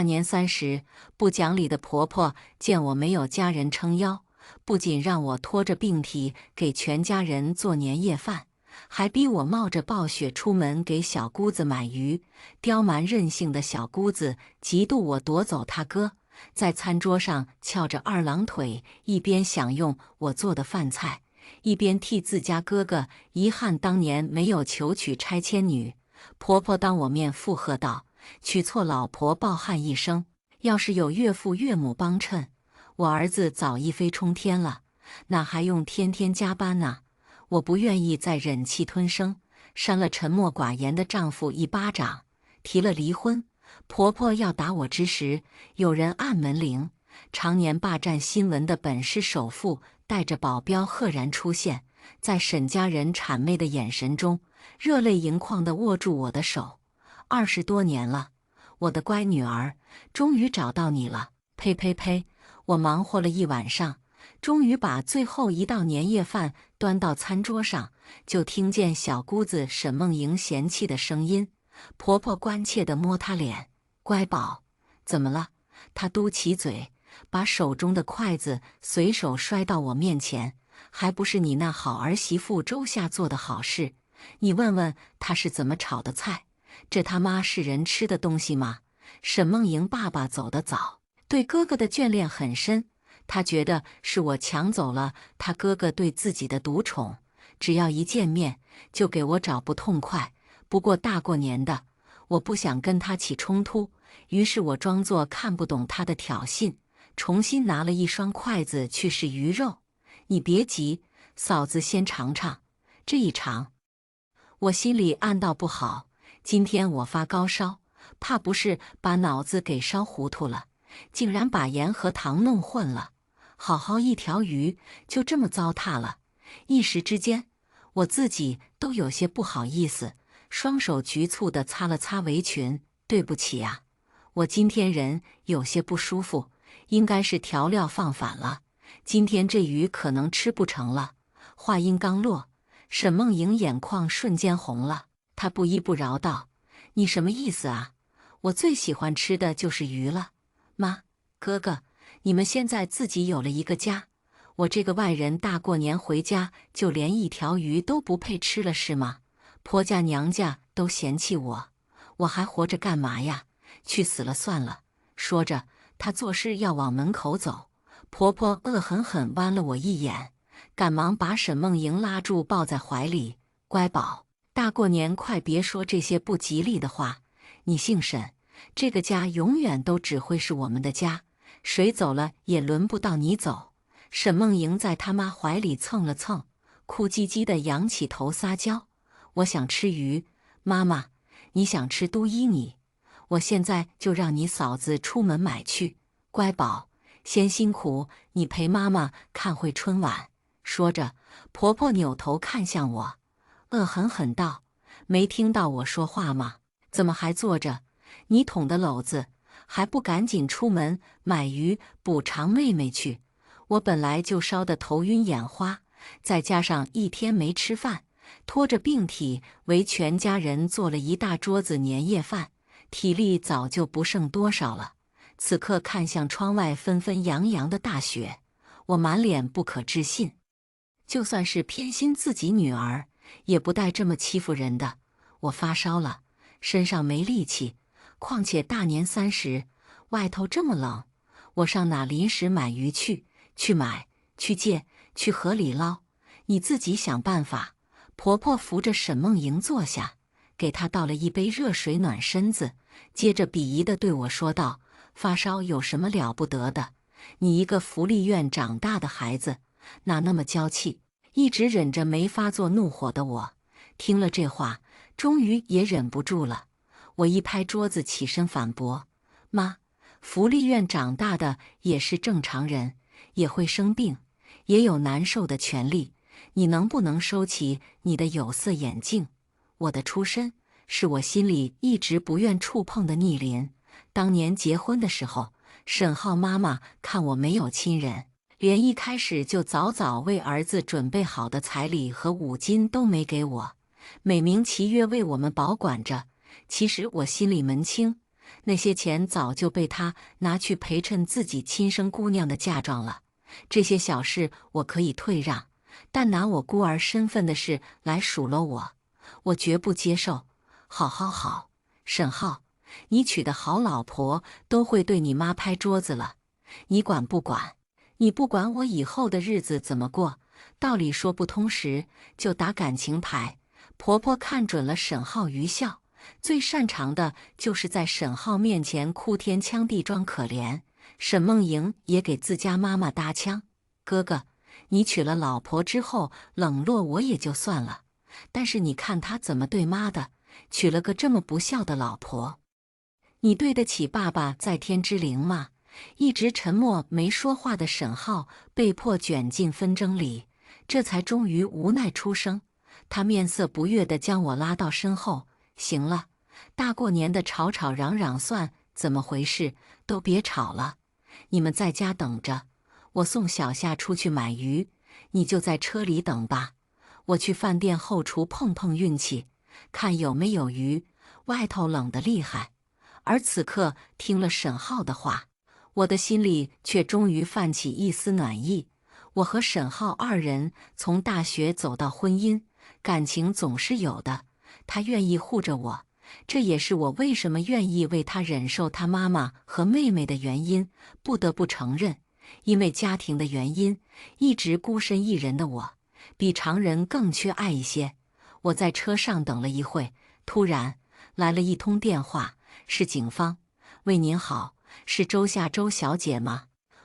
大年30，不讲理的婆婆见我没有家人撑腰，不仅让我拖着病体给全家人做年夜饭，还逼我冒着暴雪出门给小姑子买鱼。刁蛮任性的小姑子嫉妒我夺走她哥，在餐桌上翘着二郎腿，一边享用我做的饭菜，一边替自家哥哥遗憾当年没有求娶拆迁女。婆婆当我面附和道：“娶错老婆抱憾一生，要是有岳父岳母帮衬，我儿子早一飞冲天了，哪还用天天加班呢？”我不愿意再忍气吞声，扇了沉默寡言的丈夫一巴掌，提了离婚。婆婆要打我之时，有人按门铃，常年霸占新闻的本市首富带着保镖赫然出现，在沈家人谄媚的眼神中，热泪盈眶地握住我的手。20多年了，我的乖女儿，终于找到你了！呸呸呸！我忙活了一晚上，终于把最后一道年夜饭端到餐桌上，就听见小姑子沈梦莹嫌弃的声音。婆婆关切地摸她脸：“乖宝，怎么了？”她嘟起嘴，把手中的筷子随手摔到我面前：“还不是你那好儿媳妇周夏做的好事？你问问她是怎么炒的菜，这他妈是人吃的东西吗？”沈梦莹爸爸走得早，对哥哥的眷恋很深，他觉得是我抢走了他哥哥对自己的独宠，只要一见面就给我找不痛快。不过大过年的，我不想跟他起冲突，于是我装作看不懂他的挑衅，重新拿了一双筷子去试鱼肉。“你别急，嫂子先尝尝。”这一尝，我心里暗道不好，今天我发高烧，怕不是把脑子给烧糊涂了，竟然把盐和糖弄混了，好好一条鱼就这么糟蹋了。一时之间，我自己都有些不好意思，双手局促地擦了擦围裙：“对不起啊，我今天人有些不舒服，应该是调料放反了，今天这鱼可能吃不成了。”话音刚落，沈梦莹眼眶瞬间红了，她不依不饶道：“你什么意思啊？我最喜欢吃的就是鱼了。妈，哥哥，你们现在自己有了一个家，我这个外人大过年回家就连一条鱼都不配吃了是吗？婆家娘家都嫌弃我，我还活着干嘛呀？去死了算了！”说着，她作势要往门口走，婆婆恶狠狠剜了我一眼，赶忙把沈梦莹拉住抱在怀里：“乖宝，大过年快别说这些不吉利的话。你姓沈，这个家永远都只会是我们的家，谁走了也轮不到你走。”沈梦莹在他妈怀里蹭了蹭，哭唧唧地仰起头撒娇：“我想吃鱼，妈妈，你想吃都依你，我现在就让你嫂子出门买去。乖宝，先辛苦你陪妈妈看会春晚。”说着，婆婆扭头看向我，恶狠狠道：“没听到我说话吗？怎么还坐着？你捅的篓子，还不赶紧出门买鱼补偿妹妹去？我本来就烧得头晕眼花，再加上一天没吃饭，拖着病体为全家人做了一大桌子年夜饭，体力早就不剩多少了。”此刻看向窗外纷纷扬扬的大雪，我满脸不可置信。就算是偏心自己女儿，也不带这么欺负人的。我发烧了，身上没力气，况且大年30，外头这么冷，我上哪临时买鱼去？去买，去借，去河里捞，你自己想办法。婆婆扶着沈梦莹坐下，给她倒了一杯热水暖身子，接着鄙夷地对我说道：“发烧有什么了不得的？你一个福利院长大的孩子，哪那么娇气？”一直忍着没发作怒火的我，听了这话，终于也忍不住了。我一拍桌子，起身反驳：“妈，福利院长大的也是正常人，也会生病，也有难受的权利。你能不能收起你的有色眼镜？我的出身是我心里一直不愿触碰的逆鳞。当年结婚的时候，沈浩妈妈看我没有亲人，连一开始就早早为儿子准备好的彩礼和五金都没给我，美名其曰为我们保管着。其实我心里门清，那些钱早就被他拿去陪衬自己亲生姑娘的嫁妆了。这些小事我可以退让，但拿我孤儿身份的事来数落我绝不接受。好，沈浩，你娶的好老婆都会对你妈拍桌子了，你管不管？你不管我以后的日子怎么过，道理说不通时就打感情牌。婆婆看准了沈浩愚孝，最擅长的就是在沈浩面前哭天抢地装可怜。沈梦莹也给自家妈妈搭腔：哥哥，你娶了老婆之后冷落我也就算了，但是你看他怎么对妈的，娶了个这么不孝的老婆，你对得起爸爸在天之灵吗？一直沉默没说话的沈浩被迫卷进纷争里，这才终于无奈出声。他面色不悦地将我拉到身后：行了，大过年的吵吵嚷嚷算怎么回事？都别吵了，你们在家等着，我送小夏出去买鱼，你就在车里等吧。我去饭店后厨碰碰运气，看有没有鱼，外头冷得厉害。而此刻听了沈浩的话，我的心里却终于泛起一丝暖意。我和沈浩二人从大学走到婚姻，感情总是有的。他愿意护着我，这也是我为什么愿意为他忍受他妈妈和妹妹的原因。不得不承认，因为家庭的原因，一直孤身一人的我，比常人更缺爱一些。我在车上等了一会，突然来了一通电话，是警方。喂，您好，是周夏周小姐吗？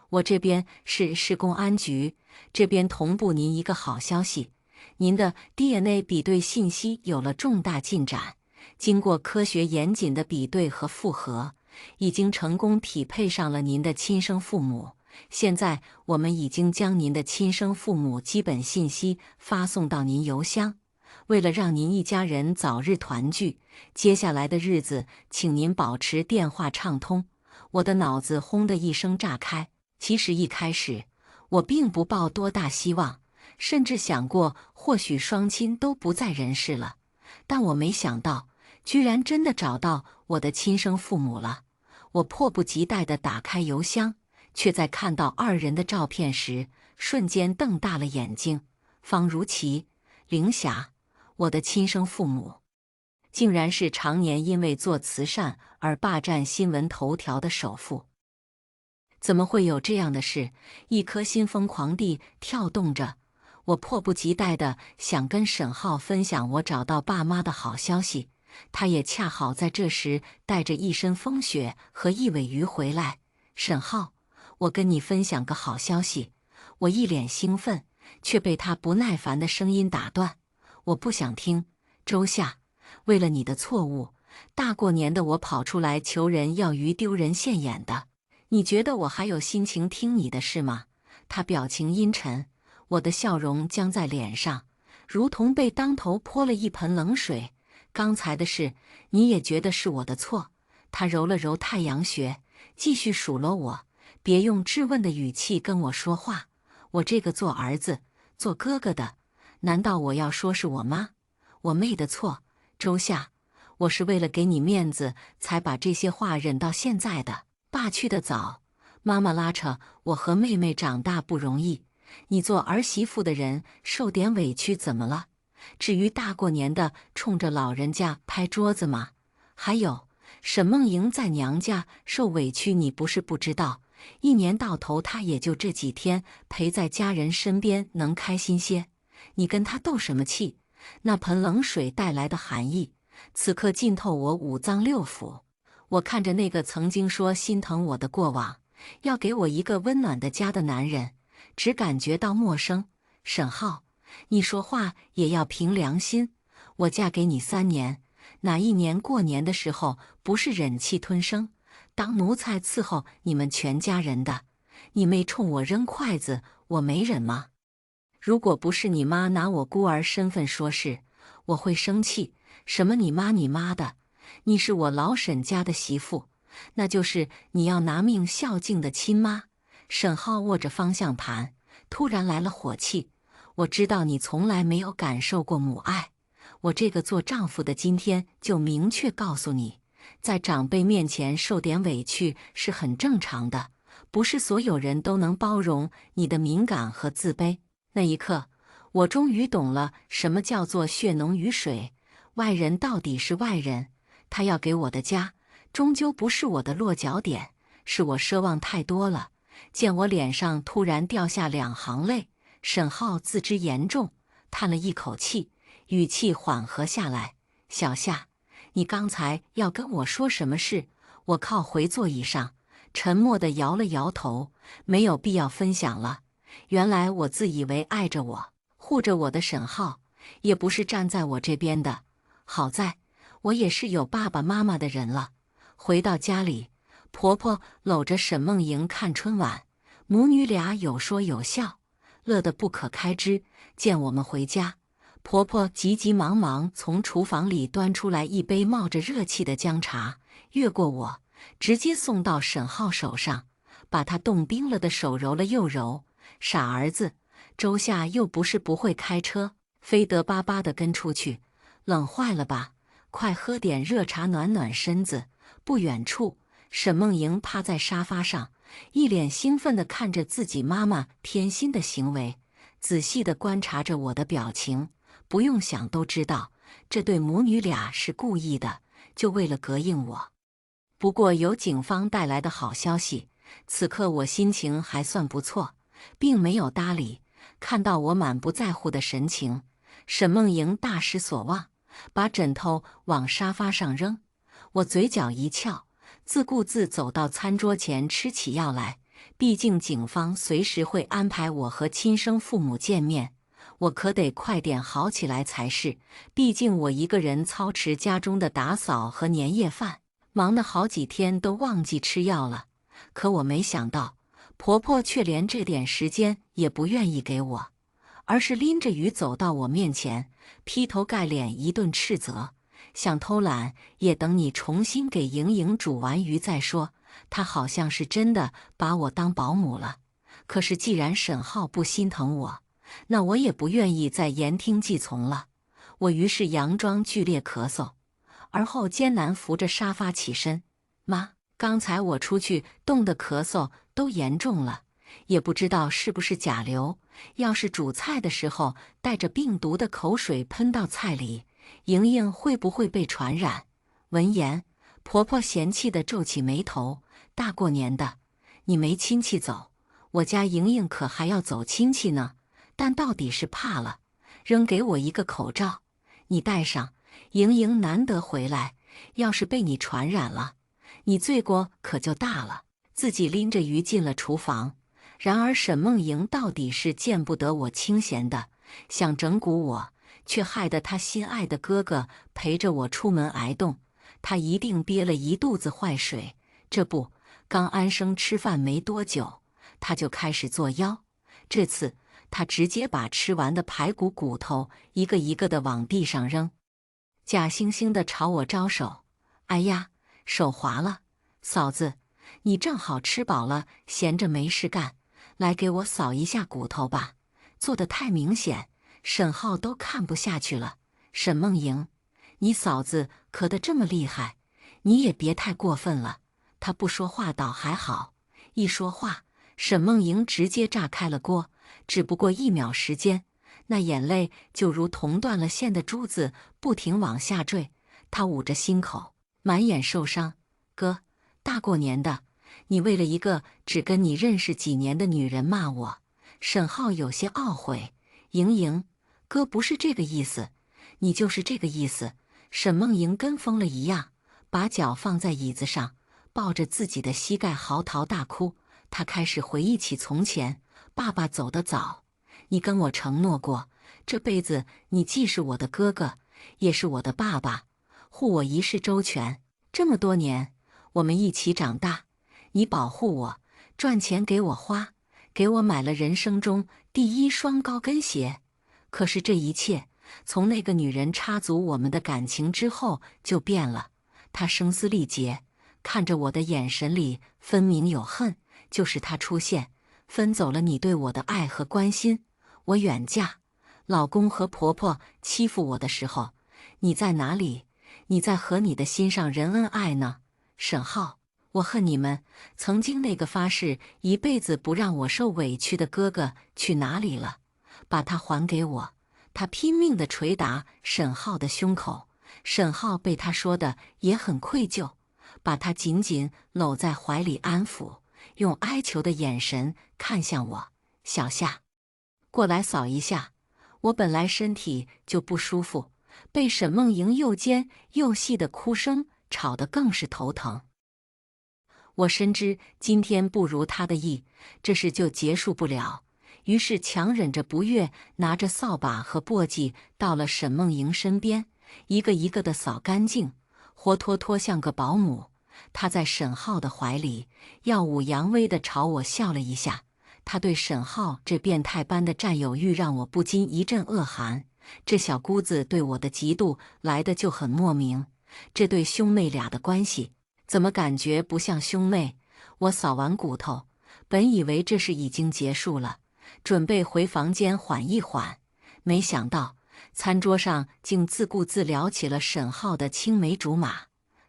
我这边是公安局，这边同步您一个好消息，您的 DNA 比对信息有了重大进展，经过科学严谨的比对和复核，已经成功匹配上了您的亲生父母。现在我们已经将您的亲生父母基本信息发送到您邮箱。为了让您一家人早日团聚，接下来的日子请您保持电话畅通。我的脑子轰的一声炸开。其实一开始我并不抱多大希望，甚至想过或许双亲都不在人世了，但我没想到居然真的找到我的亲生父母了。我迫不及待地打开邮箱，却在看到二人的照片时，瞬间瞪大了眼睛。方如琪、凌霞，我的亲生父母，竟然是常年因为做慈善而霸占新闻头条的首富。怎么会有这样的事？一颗心疯狂地跳动着，我迫不及待地想跟沈浩分享我找到爸妈的好消息。他也恰好在这时带着一身风雪和一尾鱼回来。沈浩，我跟你分享个好消息。我一脸兴奋，却被他不耐烦的声音打断。我不想听。周夏，为了你的错误，大过年的我跑出来求人要鱼丢人现眼的。你觉得我还有心情听你的是吗？他表情阴沉，我的笑容僵在脸上，如同被当头泼了一盆冷水。刚才的事，你也觉得是我的错？他揉了揉太阳穴，继续数落我。别用质问的语气跟我说话。我这个做儿子、做哥哥的，难道我要说是我妈、我妹的错？周夏，我是为了给你面子，才把这些话忍到现在的。爸去得早，妈妈拉扯我和妹妹长大不容易，你做儿媳妇的人受点委屈怎么了？至于大过年的冲着老人家拍桌子吗？还有，沈梦莹在娘家受委屈你不是不知道，一年到头她也就这几天陪在家人身边能开心些，你跟她斗什么气？那盆冷水带来的寒意，此刻浸透我五脏六腑。我看着那个曾经说心疼我的过往，要给我一个温暖的家的男人，只感觉到陌生。沈浩，你说话也要凭良心。我嫁给你3年，哪一年过年的时候不是忍气吞声，当奴才伺候你们全家人的？你妹冲我扔筷子，我没忍吗？如果不是你妈拿我孤儿身份说事，我会生气。什么你妈你妈的？你是我老沈家的媳妇，那就是你要拿命孝敬的亲妈。沈浩握着方向盘，突然来了火气。我知道你从来没有感受过母爱，我这个做丈夫的今天就明确告诉你，在长辈面前受点委屈是很正常的，不是所有人都能包容你的敏感和自卑。那一刻，我终于懂了什么叫做血浓于水，外人到底是外人，他要给我的家，终究不是我的落脚点，是我奢望太多了。见我脸上突然掉下2行泪，沈浩自知严重，叹了一口气，语气缓和下来：“小夏，你刚才要跟我说什么事？”我靠回座椅上，沉默地摇了摇头，没有必要分享了。原来我自以为爱着我、护着我的沈浩，也不是站在我这边的。好在我也是有爸爸妈妈的人了。回到家里，婆婆搂着沈梦莹看春晚，母女俩有说有笑，乐得不可开支。见我们回家，婆婆急急忙忙从厨房里端出来一杯冒着热气的姜茶，越过我，直接送到沈浩手上，把他冻冰了的手揉了又揉。傻儿子，周夏又不是不会开车，非得巴巴地跟出去，冷坏了吧？快喝点热茶暖暖身子。不远处，沈梦莹趴在沙发上，一脸兴奋地看着自己妈妈偏心的行为，仔细地观察着我的表情。不用想都知道，这对母女俩是故意的，就为了膈应我。不过有警方带来的好消息，此刻我心情还算不错，并没有搭理。看到我满不在乎的神情，沈梦莹大失所望，把枕头往沙发上扔。我嘴角一翘，自顾自走到餐桌前吃起药来。毕竟警方随时会安排我和亲生父母见面，我可得快点好起来才是。毕竟我一个人操持家中的打扫和年夜饭，忙得好几天都忘记吃药了。可我没想到，婆婆却连这点时间也不愿意给我，而是拎着鱼走到我面前，劈头盖脸一顿斥责。想偷懒也等你重新给莹莹煮完鱼再说。她好像是真的把我当保姆了。可是既然沈浩不心疼我，那我也不愿意再言听计从了。我于是佯装剧烈咳嗽，而后艰难扶着沙发起身。妈，刚才我出去冻得咳嗽都严重了，也不知道是不是甲流，要是煮菜的时候带着病毒的口水喷到菜里，莹莹会不会被传染？闻言，婆婆嫌弃地皱起眉头：“大过年的，你没亲戚走，我家莹莹可还要走亲戚呢。但到底是怕了，扔给我一个口罩，你戴上。莹莹难得回来，要是被你传染了，你罪过可就大了。”自己拎着鱼进了厨房。然而沈梦莹到底是见不得我清闲的，想整蛊我，却害得他心爱的哥哥陪着我出门挨冻。他一定憋了一肚子坏水。这不，刚安生吃饭没多久，他就开始作妖。这次他直接把吃完的排骨骨头一个一个的往地上扔，假惺惺地朝我招手：“哎呀，手滑了，嫂子，你正好吃饱了，闲着没事干，来给我扫一下骨头吧。”做得太明显，沈浩都看不下去了。沈梦莹，你嫂子咳得这么厉害，你也别太过分了。她不说话倒还好，一说话，沈梦莹直接炸开了锅。只不过1秒时间，那眼泪就如同断了线的珠子，不停往下坠。她捂着心口，满眼受伤：“哥，大过年的，你为了一个只跟你认识几年的女人骂我。”沈浩有些懊悔：“莹莹，哥不是这个意思，你就是这个意思。”沈梦莹跟疯了一样，把脚放在椅子上，抱着自己的膝盖嚎啕大哭。她开始回忆起从前，爸爸走得早，你跟我承诺过，这辈子你既是我的哥哥，也是我的爸爸，护我一世周全。这么多年，我们一起长大，你保护我，赚钱给我花，给我买了人生中第1双高跟鞋。可是这一切，从那个女人插足我们的感情之后就变了。她声嘶力竭，看着我的眼神里分明有恨。就是她出现，分走了你对我的爱和关心。我远嫁，老公和婆婆欺负我的时候，你在哪里？你在和你的心上人恩爱呢。沈浩，我恨你们！曾经那个发誓一辈子不让我受委屈的哥哥去哪里了？把他还给我！”他拼命地捶打沈浩的胸口。沈浩被他说的也很愧疚，把他紧紧搂在怀里安抚，用哀求的眼神看向我：“小夏，过来扫一下。”我本来身体就不舒服，被沈梦莹又尖又细的哭声吵得更是头疼。我深知今天不如他的意，这事就结束不了，于是强忍着不悦，拿着扫把和簸箕到了沈梦莹身边，一个一个的扫干净，活脱脱像个保姆。他在沈浩的怀里耀武扬威地朝我笑了一下。他对沈浩这变态般的占有欲让我不禁一阵恶寒。这小姑子对我的嫉妒来得就很莫名。这对兄妹俩的关系怎么感觉不像兄妹？我扫完骨头，本以为这事已经结束了，准备回房间缓一缓，没想到餐桌上竟自顾自聊起了沈浩的青梅竹马。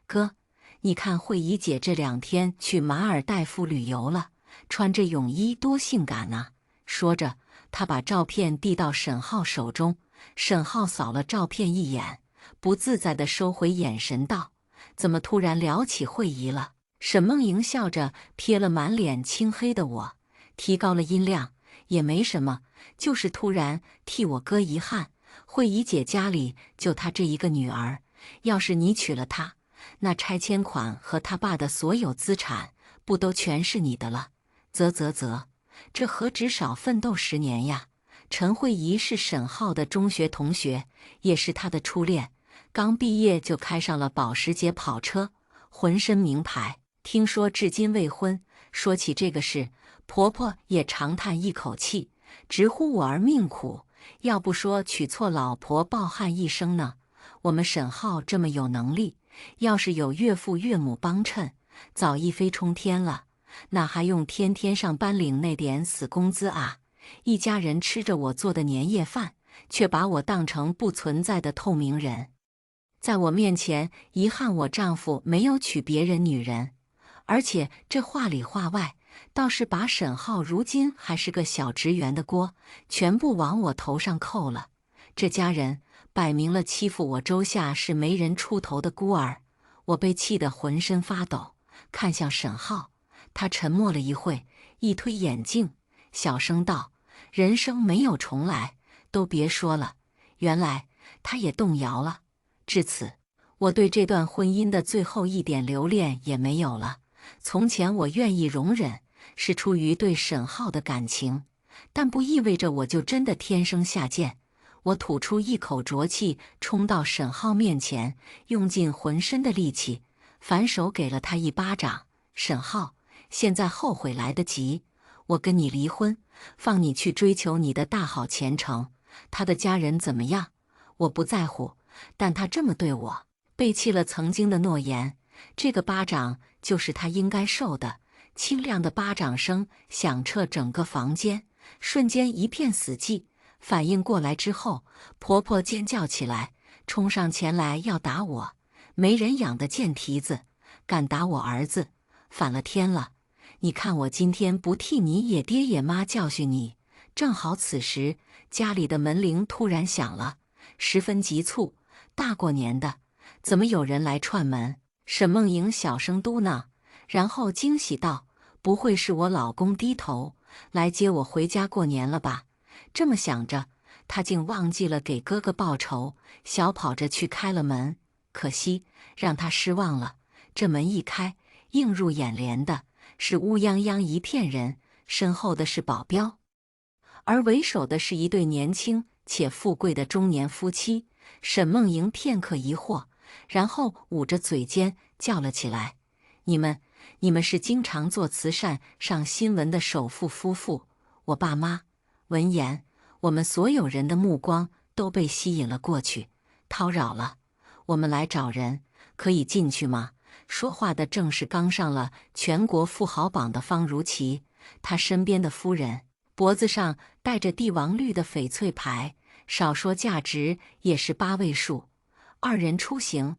哥，你看慧怡姐这2天去马尔代夫旅游了，穿着泳衣多性感啊！说着，他把照片递到沈浩手中。沈浩扫了照片一眼，不自在地收回眼神道：“怎么突然聊起慧怡了？”沈梦莹笑着瞥了满脸青黑的我，提高了音量：“也没什么，就是突然替我哥遗憾。慧怡姐家里就她这一个女儿，要是你娶了她，那拆迁款和他爸的所有资产不都全是你的了？啧，这何止少奋斗10年呀！”陈慧怡是沈浩的中学同学，也是他的初恋，刚毕业就开上了保时捷跑车，浑身名牌。听说至今未婚。说起这个事，婆婆也长叹一口气，直呼我儿命苦，要不说娶错老婆抱憾一生呢。我们沈浩这么有能力，要是有岳父岳母帮衬，早一飞冲天了，哪还用天天上班领那点死工资啊？一家人吃着我做的年夜饭，却把我当成不存在的透明人，在我面前遗憾我丈夫没有娶别人女人，而且这话里话外倒是把沈浩如今还是个小职员的锅全部往我头上扣了。这家人摆明了欺负我周夏是没人出头的孤儿。我被气得浑身发抖，看向沈浩，他沉默了一会，一推眼镜，小声道：“人生没有重来，都别说了。”原来他也动摇了。至此，我对这段婚姻的最后一点留恋也没有了。从前我愿意容忍，是出于对沈浩的感情，但不意味着我就真的天生下贱。我吐出一口浊气，冲到沈浩面前，用尽浑身的力气，反手给了他一巴掌。沈浩，现在后悔来得及，我跟你离婚，放你去追求你的大好前程。他的家人怎么样，我不在乎，但他这么对我，背弃了曾经的诺言，这个巴掌就是他应该受的。清亮的巴掌声响彻整个房间，瞬间一片死寂。反应过来之后，婆婆尖叫起来，冲上前来要打我。没人养的贱蹄子，敢打我儿子，反了天了！你看我今天不替你也爹也妈教训你。正好此时，家里的门铃突然响了，十分急促。大过年的，怎么有人来串门？沈梦莹小声嘟囔，然后惊喜道：“不会是我老公低头来接我回家过年了吧？”这么想着，她竟忘记了给哥哥报仇，小跑着去开了门。可惜让她失望了，这门一开，映入眼帘的是乌泱泱一片人，身后的是保镖，而为首的是一对年轻且富贵的中年夫妻。沈梦莹片刻疑惑，然后捂着嘴尖叫了起来：“你们是经常做慈善上新闻的首富夫妇，我爸妈。”闻言，我们所有人的目光都被吸引了过去。叨扰了，我们来找人，可以进去吗？说话的正是刚上了全国富豪榜的方如琪，他身边的夫人脖子上戴着帝王绿的翡翠牌，少说价值也是8位数。2人出行，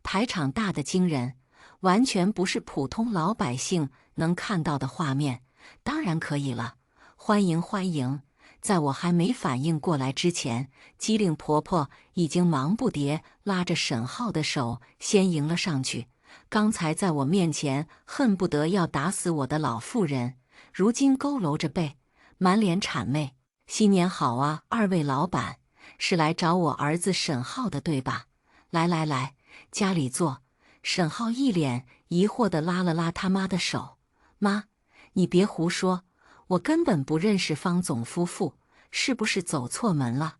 排场大得惊人，完全不是普通老百姓能看到的画面。当然可以了，欢迎欢迎！在我还没反应过来之前，机灵婆婆已经忙不迭拉着沈浩的手先迎了上去。刚才在我面前恨不得要打死我的老妇人，如今佝偻着背，满脸谄媚。新年好啊，二位老板，是来找我儿子沈浩的对吧？来来来，家里坐。沈浩一脸疑惑地拉了拉他妈的手。妈，你别胡说，我根本不认识方总夫妇，是不是走错门了？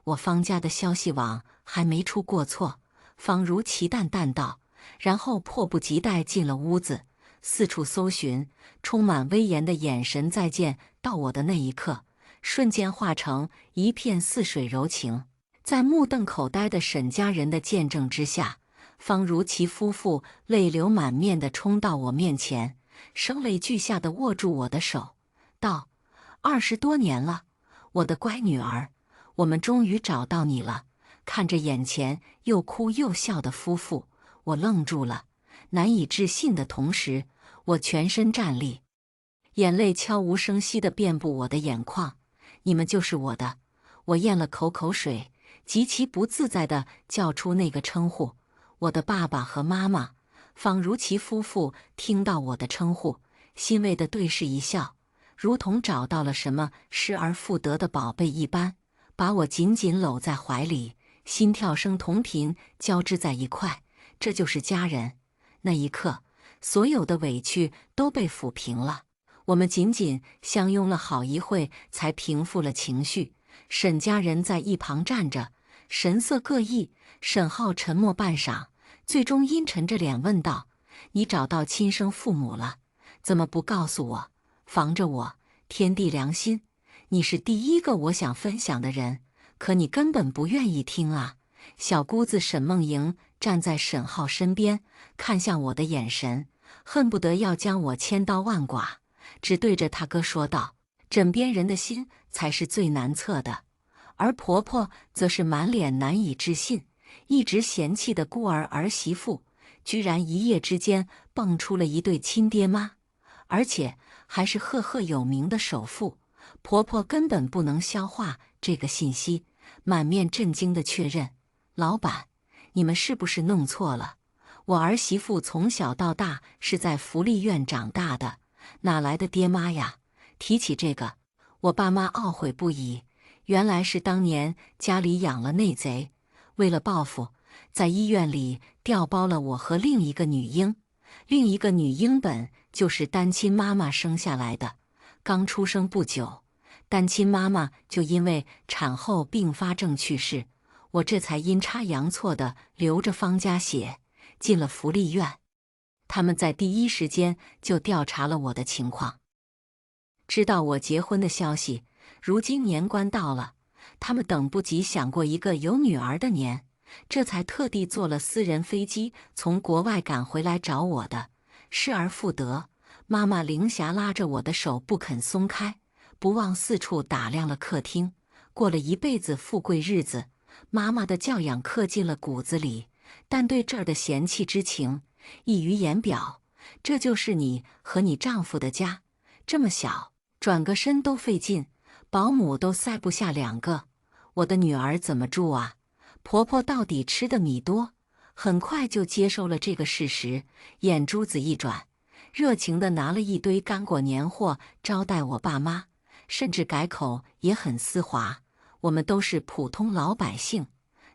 我方家的消息网还没出过错。方如奇淡淡道，然后迫不及待进了屋子，四处搜寻，充满威严的眼神再见到我的那一刻，瞬间化成一片似水柔情。在目瞪口呆的沈家人的见证之下，方如其夫妇泪流满面地冲到我面前，声泪俱下地握住我的手，道：“20多年了，我的乖女儿，我们终于找到你了。”看着眼前又哭又笑的夫妇，我愣住了，难以置信的同时，我全身战栗，眼泪悄无声息地遍布我的眼眶。你们就是我的！我咽了口水，极其不自在地叫出那个称呼。我的爸爸和妈妈。方如其夫妇听到我的称呼，欣慰地对视一笑，如同找到了什么失而复得的宝贝一般，把我紧紧搂在怀里，心跳声同频交织在一块。这就是家人。那一刻，所有的委屈都被抚平了。我们紧紧相拥了好一会，才平复了情绪。沈家人在一旁站着，神色各异。沈浩沉默半晌，最终阴沉着脸问道：“你找到亲生父母了，怎么不告诉我，防着我？天地良心，你是第一个我想分享的人，可你根本不愿意听啊！”小姑子沈梦莹站在沈浩身边，看向我的眼神，恨不得要将我千刀万剐，只对着他哥说道：“枕边人的心才是最难测的。”而婆婆则是满脸难以置信，一直嫌弃的孤儿媳妇，居然一夜之间蹦出了一对亲爹妈，而且还是赫赫有名的首富。婆婆根本不能消化这个信息，满面震惊地确认：“老板，你们是不是弄错了？我儿媳妇从小到大是在福利院长大的，哪来的爹妈呀？”提起这个，我爸妈懊悔不已。原来是当年家里养了内贼，为了报复，在医院里调包了我和另一个女婴。另一个女婴本就是单亲妈妈生下来的，刚出生不久，单亲妈妈就因为产后并发症去世，我这才阴差阳错地流着方家血进了福利院。他们在第一时间就调查了我的情况，知道我结婚的消息。如今年关到了，他们等不及想过一个有女儿的年，这才特地坐了私人飞机从国外赶回来找我的。失而复得，妈妈凌霞拉着我的手不肯松开，不忘四处打量了客厅。过了一辈子富贵日子，妈妈的教养刻进了骨子里，但对这儿的嫌弃之情溢于言表。这就是你和你丈夫的家，这么小，转个身都费劲，保姆都塞不下2个，我的女儿怎么住啊？婆婆到底吃的米多？很快就接受了这个事实，眼珠子一转，热情地拿了一堆干果年货招待我爸妈，甚至改口也很丝滑：“我们都是普通老百姓，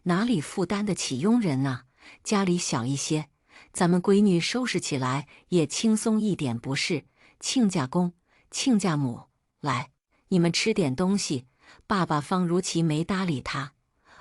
哪里负担得起佣人啊？家里小一些，咱们闺女收拾起来也轻松一点，不是？亲家公，亲家母，来。”你们吃点东西。爸爸方如其没搭理他，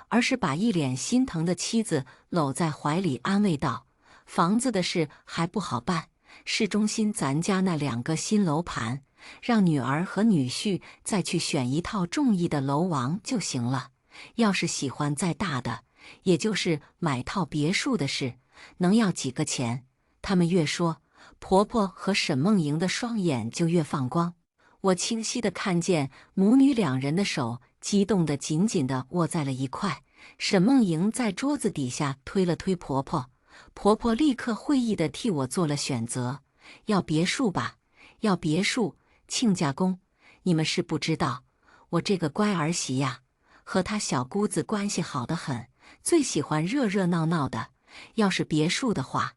而是把一脸心疼的妻子搂在怀里安慰道：“房子的事还不好办，市中心咱家那2个新楼盘，让女儿和女婿再去选一套中意的楼王就行了。要是喜欢再大的，也就是买套别墅的事，能要几个钱？”他们越说，婆婆和沈梦莹的双眼就越放光。我清晰地看见母女2人的手激动地紧紧地握在了一块。沈梦莹在桌子底下推了推婆婆，婆婆立刻会意地替我做了选择，要别墅吧，要别墅。亲家公，你们是不知道，我这个乖儿媳呀，和她小姑子关系好得很，最喜欢热热闹闹的。要是别墅的话，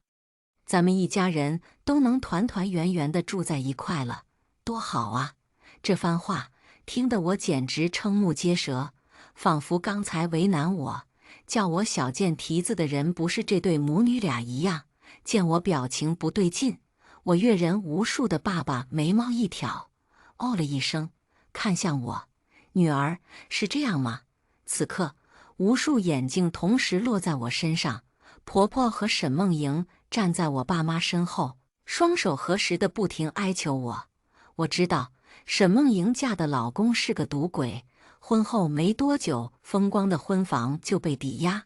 咱们一家人都能团团圆圆地住在一块了，多好啊！这番话听得我简直瞠目结舌，仿佛刚才为难我，叫我小贱蹄子的人不是这对母女俩一样。见我表情不对劲，我阅人无数的爸爸眉毛一挑，哦了一声，看向我：“女儿，是这样吗？”此刻，无数眼睛同时落在我身上。婆婆和沈梦莹站在我爸妈身后，双手合十的不停哀求我。我知道沈梦莹嫁的老公是个赌鬼，婚后没多久，风光的婚房就被抵押，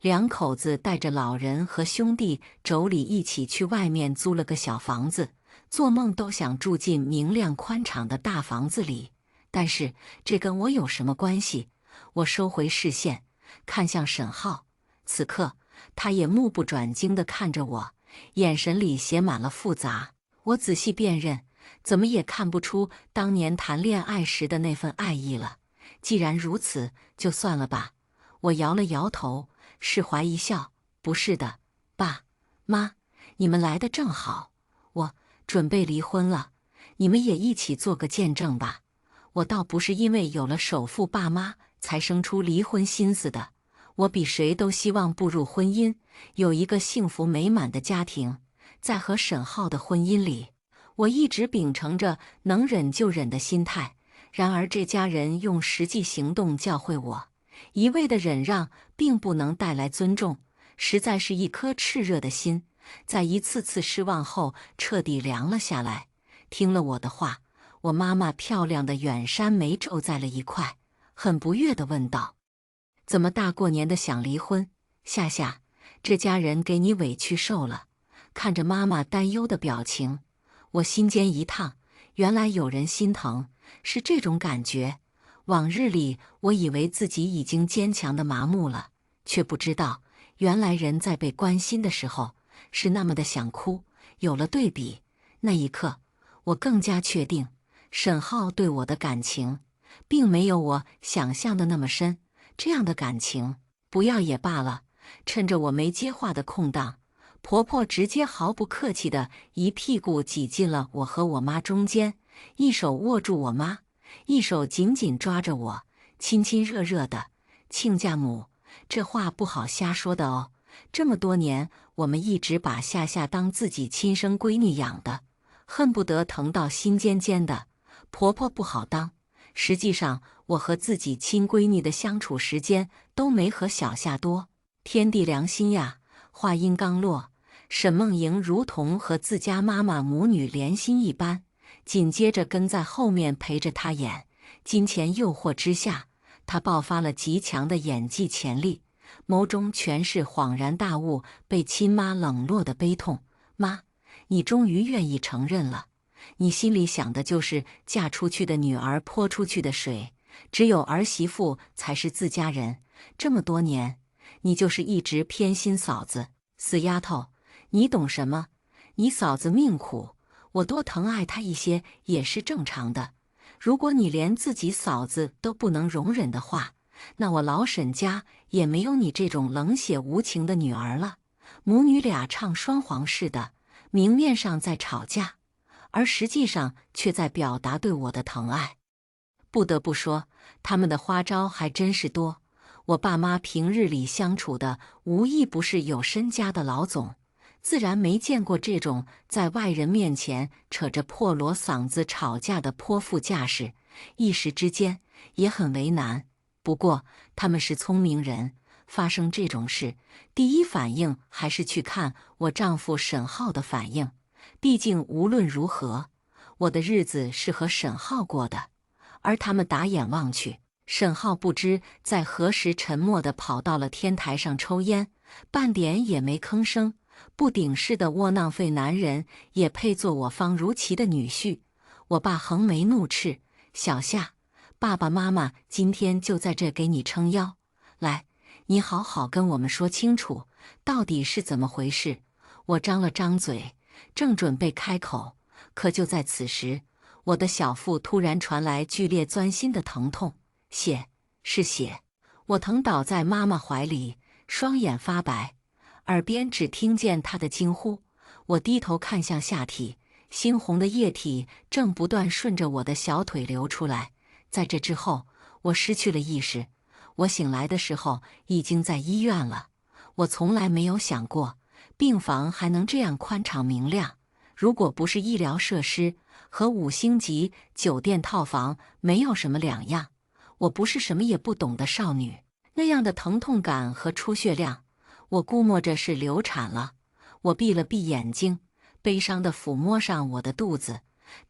两口子带着老人和兄弟妯娌一起去外面租了个小房子，做梦都想住进明亮宽敞的大房子里。但是这跟我有什么关系？我收回视线，看向沈浩，此刻他也目不转睛地看着我，眼神里写满了复杂。我仔细辨认，怎么也看不出当年谈恋爱时的那份爱意了。既然如此，就算了吧。我摇了摇头，释怀一笑：“不是的，爸妈，你们来得正好，我准备离婚了，你们也一起做个见证吧。我倒不是因为有了首富爸妈才生出离婚心思的。我比谁都希望步入婚姻，有一个幸福美满的家庭。在和沈浩的婚姻里，我一直秉承着能忍就忍的心态。然而这家人用实际行动教会我，一味的忍让并不能带来尊重，实在是一颗炽热的心，在一次次失望后彻底凉了下来。听了我的话，我妈妈漂亮的远山眉皱在了一块，很不悦地问道：“怎么大过年的想离婚？夏夏，这家人给你委屈受了。”看着妈妈担忧的表情，我心间一烫，原来有人心疼，是这种感觉。往日里，我以为自己已经坚强的麻木了，却不知道，原来人在被关心的时候，是那么的想哭。有了对比，那一刻，我更加确定，沈浩对我的感情，并没有我想象的那么深。这样的感情，不要也罢了。趁着我没接话的空档，婆婆直接毫不客气地一屁股挤进了我和我妈中间，一手握住我妈，一手紧紧抓着我，亲亲热热的。亲家母，这话不好瞎说的哦。这么多年，我们一直把夏夏当自己亲生闺女养的，恨不得疼到心尖尖的。婆婆不好当。实际上，我和自己亲闺女的相处时间都没和小夏多。天地良心呀！话音刚落，沈梦莹如同和自家妈妈母女连心一般，紧接着跟在后面陪着她演。金钱诱惑之下，她爆发了极强的演技潜力，眸中全是恍然大悟、被亲妈冷落的悲痛。妈，你终于愿意承认了。你心里想的就是嫁出去的女儿泼出去的水，只有儿媳妇才是自家人。这么多年，你就是一直偏心嫂子。死丫头，你懂什么？你嫂子命苦，我多疼爱她一些也是正常的。如果你连自己嫂子都不能容忍的话，那我老沈家也没有你这种冷血无情的女儿了。母女俩唱双簧似的，明面上在吵架，而实际上却在表达对我的疼爱。不得不说，他们的花招还真是多。我爸妈平日里相处的无一不是有身家的老总，自然没见过这种在外人面前扯着破锣嗓子吵架的泼妇架势，一时之间也很为难。不过他们是聪明人，发生这种事，第一反应还是去看我丈夫沈浩的反应。毕竟无论如何，我的日子是和沈浩过的，而他们打眼望去，沈浩不知在何时沉默地跑到了天台上抽烟，半点也没吭声。不顶事的窝囊废男人也配做我方如琪的女婿？我爸横眉怒斥：“小夏，爸爸妈妈今天就在这给你撑腰，来，你好好跟我们说清楚，到底是怎么回事？我张了张嘴，正准备开口，可就在此时，我的小腹突然传来剧烈钻心的疼痛。血，是血！我疼倒在妈妈怀里，双眼发白，耳边只听见她的惊呼。我低头看向下体，猩红的液体正不断顺着我的小腿流出来。在这之后，我失去了意识。我醒来的时候已经在医院了。我从来没有想过，病房还能这样宽敞明亮。如果不是医疗设施，和5星级酒店套房没有什么两样。我不是什么也不懂的少女，那样的疼痛感和出血量，我估摸着是流产了。我闭了闭眼睛，悲伤地抚摸上我的肚子。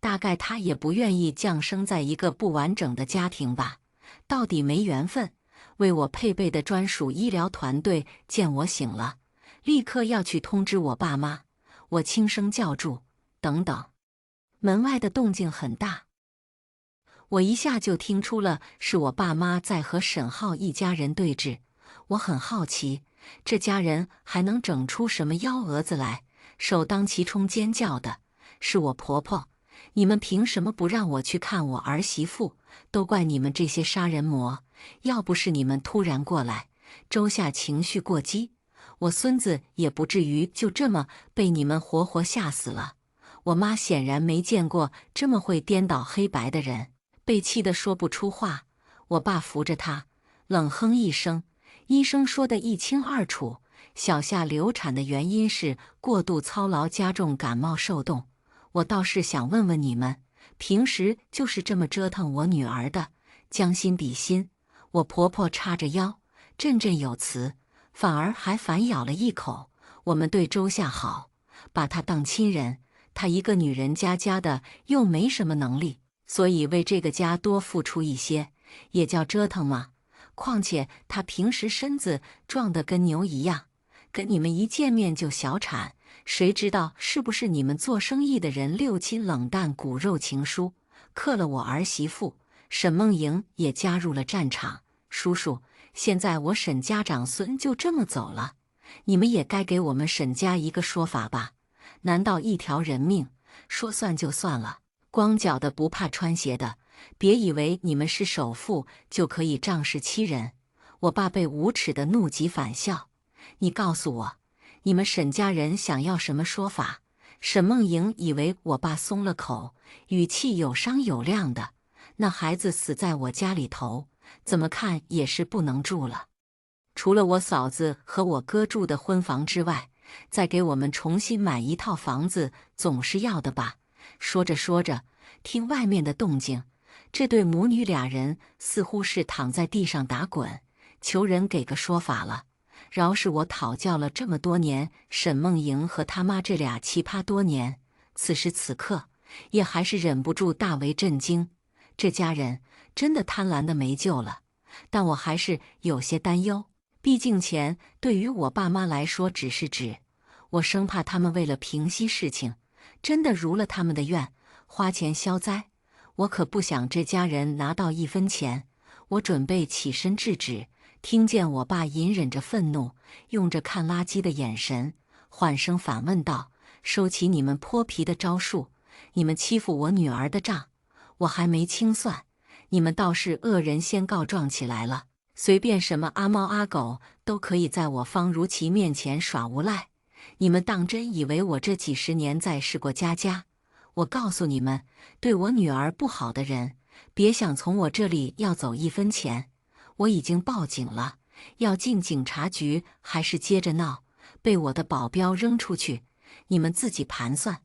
大概她也不愿意降生在一个不完整的家庭吧，到底没缘分。为我配备的专属医疗团队见我醒了，立刻要去通知我爸妈。我轻声叫住：“等等！”门外的动静很大，我一下就听出了是我爸妈在和沈浩一家人对峙。我很好奇，这家人还能整出什么幺蛾子来？首当其冲尖叫的是我婆婆：“你们凭什么不让我去看我儿媳妇？都怪你们这些杀人魔！要不是你们突然过来，周夏情绪过激，我孙子也不至于就这么被你们活活吓死了。”我妈显然没见过这么会颠倒黑白的人，被气得说不出话。我爸扶着她，冷哼一声：“医生说得一清二楚，小夏流产的原因是过度操劳加重感冒受冻。我倒是想问问你们，平时就是这么折腾我女儿的，将心比心。”我婆婆叉着腰，振振有词，反而还反咬了一口：“我们对周夏好，把她当亲人。她一个女人家的，又没什么能力，所以为这个家多付出一些，也叫折腾吗？况且她平时身子壮得跟牛一样，跟你们一见面就小产，谁知道是不是你们做生意的人六亲冷淡、骨肉情疏，克了我儿媳妇？”沈梦莹也加入了战场：“叔叔，现在我沈家长孙就这么走了，你们也该给我们沈家一个说法吧？难道一条人命说算就算了？光脚的不怕穿鞋的，别以为你们是首富就可以仗势欺人。”我爸被无耻的怒极反笑：“你告诉我，你们沈家人想要什么说法？”沈梦莹以为我爸松了口，语气有商有量的：“那孩子死在我家里头，怎么看也是不能住了。除了我嫂子和我哥住的婚房之外，再给我们重新买一套房子总是要的吧？”说着说着，听外面的动静，这对母女俩人似乎是躺在地上打滚，求人给个说法了。饶是我讨教了这么多年沈梦莹和他妈这俩奇葩多年，此时此刻也还是忍不住大为震惊。这家人真的贪婪的没救了，但我还是有些担忧。毕竟钱对于我爸妈来说只是纸，我生怕他们为了平息事情，真的如了他们的愿，花钱消灾。我可不想这家人拿到1分钱。我准备起身制止，听见我爸隐忍着愤怒，用着看垃圾的眼神，缓声反问道：“收起你们泼皮的招数，你们欺负我女儿的账，我还没清算，你们倒是恶人先告状起来了。随便什么阿猫阿狗都可以在我方如其面前耍无赖，你们当真以为我这几10年在世过家家？我告诉你们，对我女儿不好的人，别想从我这里要走1分钱。我已经报警了，要进警察局还是接着闹，被我的保镖扔出去，你们自己盘算。”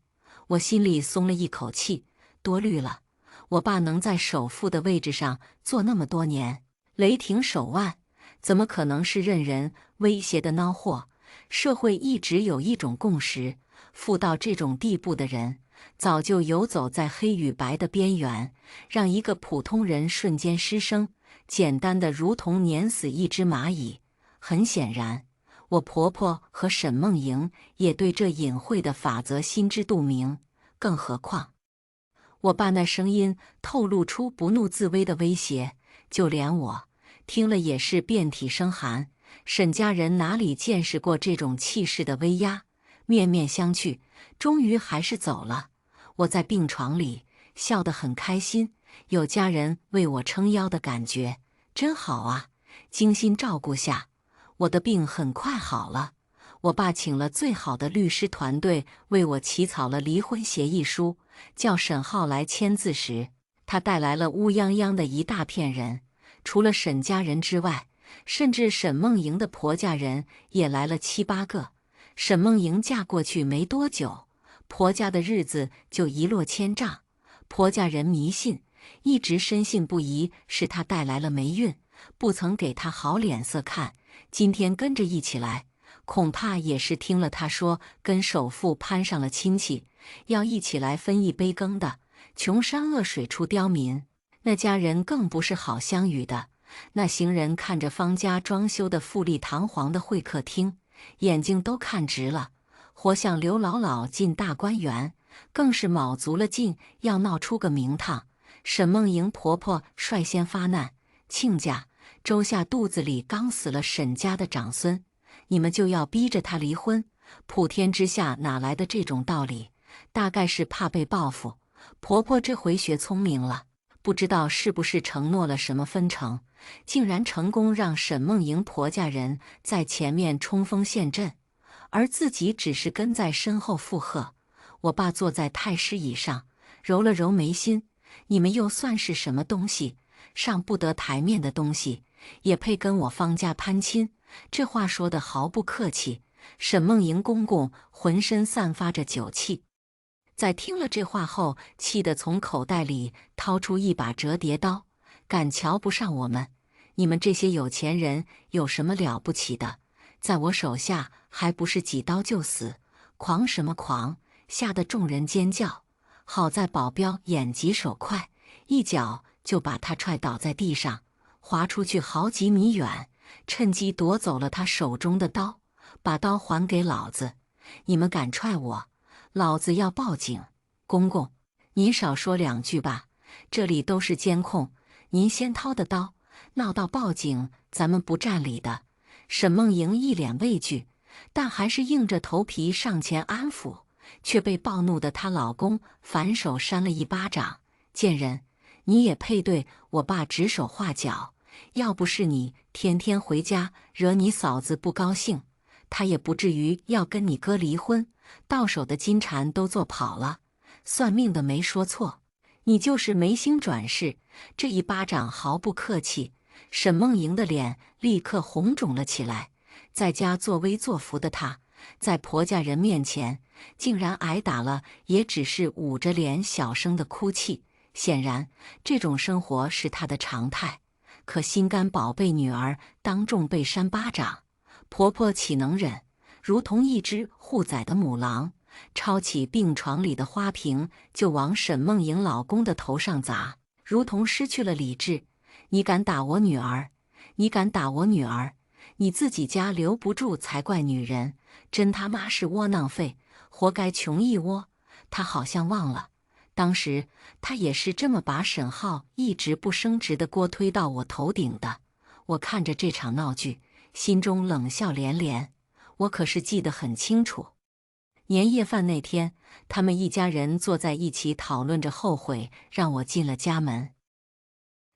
我心里松了一口气，多虑了。我爸能在首富的位置上坐那么多年，雷霆手腕，怎么可能是任人威胁的孬货？社会一直有一种共识，富到这种地步的人，早就游走在黑与白的边缘，让一个普通人瞬间失声，简单的如同碾死一只蚂蚁。很显然，我婆婆和沈梦莹也对这隐晦的法则心知肚明，更何况我爸那声音透露出不怒自威的威胁，就连我听了也是遍体生寒。沈家人哪里见识过这种气势的威压，面面相觑，终于还是走了。我在病床里笑得很开心，有家人为我撑腰的感觉，真好啊！精心照顾下，我的病很快好了。我爸请了最好的律师团队为我起草了离婚协议书，叫沈浩来签字时，他带来了乌泱泱的一大片人，除了沈家人之外，甚至沈梦莹的婆家人也来了7、8个。沈梦莹嫁过去没多久，婆家的日子就一落千丈。婆家人迷信，一直深信不疑是她带来了霉运，不曾给她好脸色看。今天跟着一起来，恐怕也是听了她说跟首富攀上了亲戚，要一起来分一杯羹的。穷山恶水出刁民，那家人更不是好相与的。那行人看着方家装修的富丽堂皇的会客厅，眼睛都看直了，活像刘姥姥进大观园，更是卯足了劲要闹出个名堂。沈梦莹婆婆率先发难，亲家周下肚子里刚死了沈家的长孙，你们就要逼着他离婚？普天之下哪来的这种道理？大概是怕被报复。婆婆这回学聪明了，不知道是不是承诺了什么分成，竟然成功让沈梦莹婆家人在前面冲锋陷阵，而自己只是跟在身后附和。我爸坐在太师椅上，揉了揉眉心，你们又算是什么东西？上不得台面的东西，也配跟我方家攀亲？这话说得毫不客气。沈梦莹公公浑身散发着酒气，在听了这话后，气得从口袋里掏出一把折叠刀，敢瞧不上我们？你们这些有钱人有什么了不起的？在我手下还不是几刀就死？狂什么狂？吓得众人尖叫。好在保镖眼疾手快，一脚就把他踹倒在地上，滑出去好几米远，趁机夺走了他手中的刀，把刀还给老子！你们敢踹我，老子要报警！公公，您少说2句吧，这里都是监控，您先掏的刀，闹到报警，咱们不占理的。沈梦莹一脸畏惧，但还是硬着头皮上前安抚，却被暴怒的她老公反手扇了一巴掌。贱人，你也配对我爸指手画脚？要不是你天天回家惹你嫂子不高兴，他也不至于要跟你哥离婚，到手的金蝉都做跑了。算命的没说错，你就是没心转世。这一巴掌毫不客气，沈梦莹的脸立刻红肿了起来。在家作威作福的她，在婆家人面前竟然挨打了，也只是捂着脸小声的哭泣。显然，这种生活是她的常态。可心肝宝贝女儿当众被扇巴掌，婆婆岂能忍？如同一只护崽的母狼，抄起病床里的花瓶就往沈梦莹老公的头上砸，如同失去了理智。你敢打我女儿？你敢打我女儿？你自己家留不住才怪女人，真他妈是窝囊废，活该穷一窝。他好像忘了，当时他也是这么把沈浩一直不升职的锅推到我头顶的。我看着这场闹剧，心中冷笑连连。我可是记得很清楚，年夜饭那天，他们一家人坐在一起讨论着后悔让我进了家门。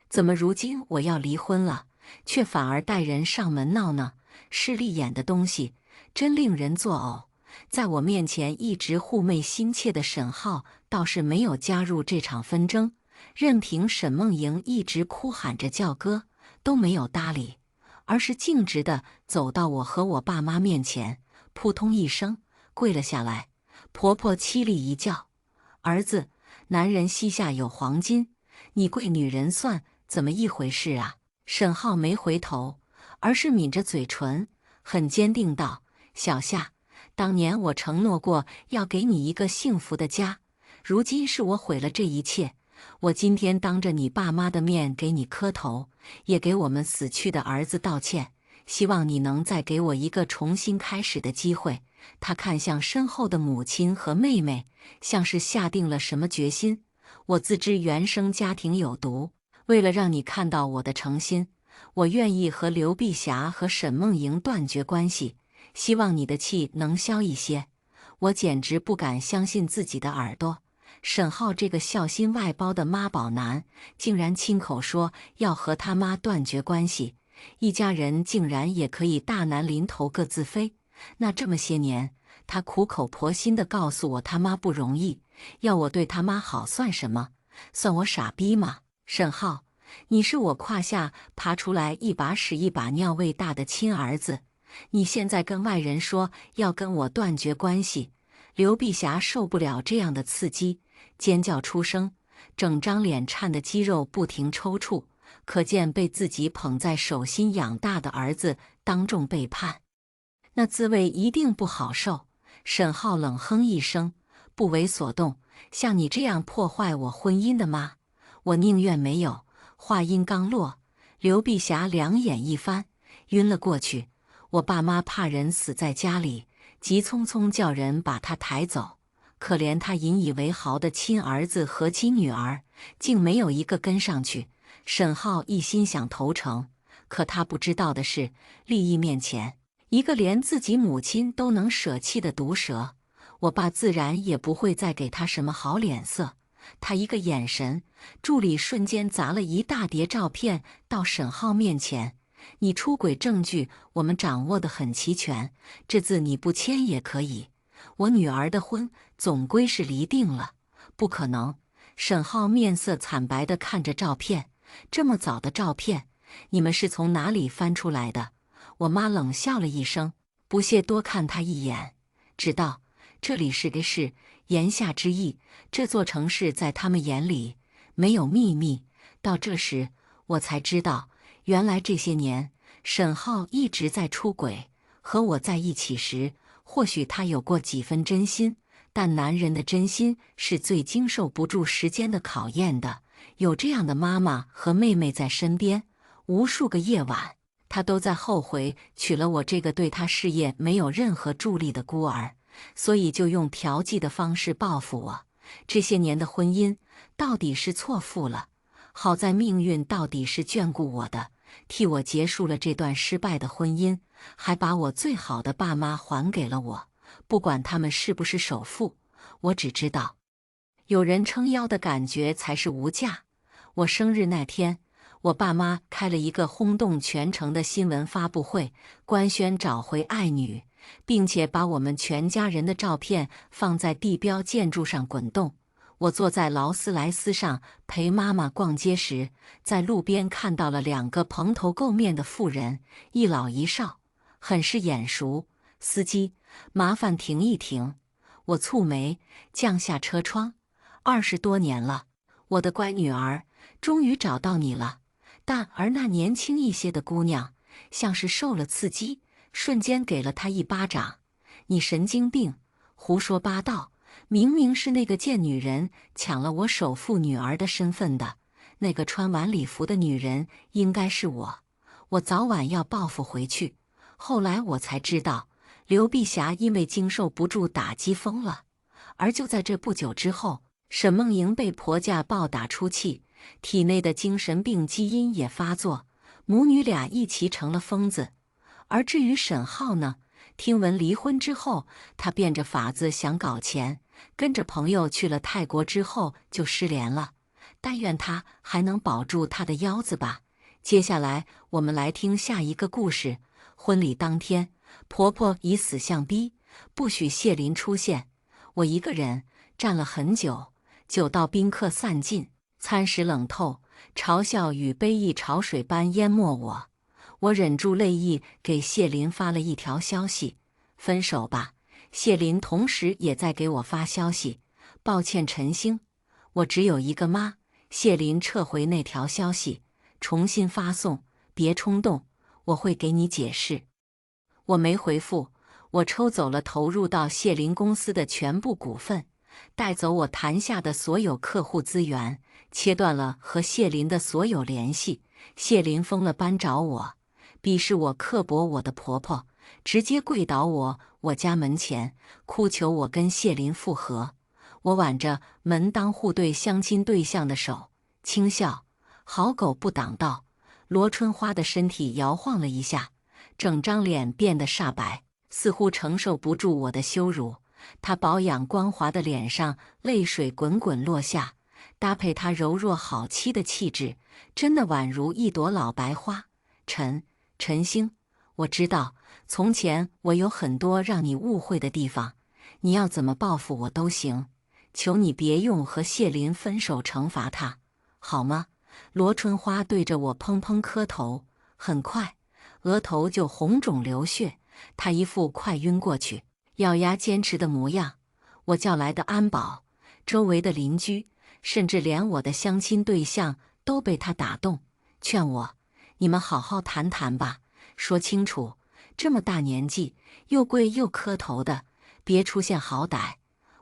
怎么如今我要离婚了，却反而带人上门闹呢？势利眼的东西，真令人作呕。在我面前一直护妹心切的沈浩倒是没有加入这场纷争，任凭沈梦莹一直哭喊着叫哥，都没有搭理，而是径直地走到我和我爸妈面前，扑通一声跪了下来。婆婆凄厉一叫：“儿子，男人膝下有黄金，你跪女人算怎么一回事啊？”沈浩没回头，而是抿着嘴唇，很坚定道：“小夏，当年我承诺过要给你一个幸福的家，如今是我毁了这一切。我今天当着你爸妈的面给你磕头，也给我们死去的儿子道歉，希望你能再给我一个重新开始的机会。”他看向身后的母亲和妹妹，像是下定了什么决心。我自知原生家庭有毒，为了让你看到我的诚心，我愿意和刘碧霞和沈梦莹断绝关系，希望你的气能消一些。我简直不敢相信自己的耳朵，沈浩这个孝心外包的妈宝男，竟然亲口说要和他妈断绝关系，一家人竟然也可以大难临头各自飞。那这么些年，他苦口婆心地告诉我他妈不容易，要我对他妈好算什么？算我傻逼吗？沈浩，你是我胯下爬出来一把屎一把尿喂大的亲儿子，你现在跟外人说要跟我断绝关系。刘碧霞受不了这样的刺激，尖叫出声，整张脸颤的肌肉不停抽搐，可见被自己捧在手心养大的儿子当众背叛，那滋味一定不好受。沈浩冷哼一声，不为所动。像你这样破坏我婚姻的妈，我宁愿没有。话音刚落，刘碧霞两眼一翻，晕了过去。我爸妈怕人死在家里，急匆匆叫人把她抬走。可怜她引以为豪的亲儿子和亲女儿，竟没有一个跟上去。沈浩一心想投诚，可他不知道的是，利益面前，一个连自己母亲都能舍弃的毒蛇，我爸自然也不会再给他什么好脸色。他一个眼神，助理瞬间砸了一大叠照片到沈浩面前。你出轨证据我们掌握得很齐全，这字你不签也可以。我女儿的婚总归是离定了。不可能。沈浩面色惨白地看着照片，这么早的照片，你们是从哪里翻出来的？我妈冷笑了一声，不屑多看他一眼，知道这里是个市，言下之意，这座城市在他们眼里没有秘密。到这时，我才知道，原来这些年沈浩一直在出轨。和我在一起时，或许他有过几分真心，但男人的真心是最经受不住时间的考验的。有这样的妈妈和妹妹在身边，无数个夜晚，他都在后悔娶了我这个对他事业没有任何助力的孤儿。所以就用调剂的方式报复我。这些年的婚姻到底是错付了，好在命运到底是眷顾我的，替我结束了这段失败的婚姻，还把我最好的爸妈还给了我。不管他们是不是首富，我只知道有人撑腰的感觉才是无价。我生日那天，我爸妈开了一个轰动全城的新闻发布会，官宣找回爱女，并且把我们全家人的照片放在地标建筑上滚动。我坐在劳斯莱斯上陪妈妈逛街时，在路边看到了两个蓬头垢面的妇人，一老一少，很是眼熟。司机，麻烦停一停。我蹙眉，降下车窗。20多年了，我的乖女儿，终于找到你了。但而那年轻一些的姑娘，像是受了刺激，瞬间给了他一巴掌。你神经病，胡说八道！明明是那个贱女人抢了我首富女儿的身份的，那个穿晚礼服的女人应该是我。我早晚要报复回去。后来我才知道，刘碧霞因为经受不住打击疯了。而就在这不久之后，沈梦莹被婆家暴打出气，体内的精神病基因也发作，母女俩一起成了疯子。而至于沈浩呢，听闻离婚之后，他变着法子想搞钱，跟着朋友去了泰国之后就失联了。但愿他还能保住他的腰子吧。接下来我们来听下一个故事。婚礼当天，婆婆以死相逼，不许谢林出现。我一个人站了很久，久到宾客散尽，餐食冷透，嘲笑与悲意潮水般淹没我。我忍住泪意，给谢林发了一条消息：分手吧。谢林同时也在给我发消息：抱歉陈星，我只有一个妈。谢林撤回那条消息，重新发送：别冲动，我会给你解释。我没回复，我抽走了投入到谢林公司的全部股份，带走我谈下的所有客户资源，切断了和谢林的所有联系。谢林疯了般找我，鄙视我刻薄我的婆婆，直接跪倒我家门前，哭求我跟谢林复合。我挽着门当户对相亲对象的手，轻笑：好狗不挡道，罗春花的身体摇晃了一下，整张脸变得煞白，似乎承受不住我的羞辱。她保养光滑的脸上泪水滚滚落下，搭配她柔弱好妻的气质，真的宛如一朵老白花。陈星，我知道从前我有很多让你误会的地方，你要怎么报复我都行，求你别用和谢林分手惩罚他，好吗？罗春花对着我砰砰磕头，很快额头就红肿流血，她一副快晕过去，咬牙坚持的模样。我叫来的安保、周围的邻居，甚至连我的相亲对象都被她打动，劝我：你们好好谈谈吧，说清楚，这么大年纪又跪又磕头的，别出现好歹。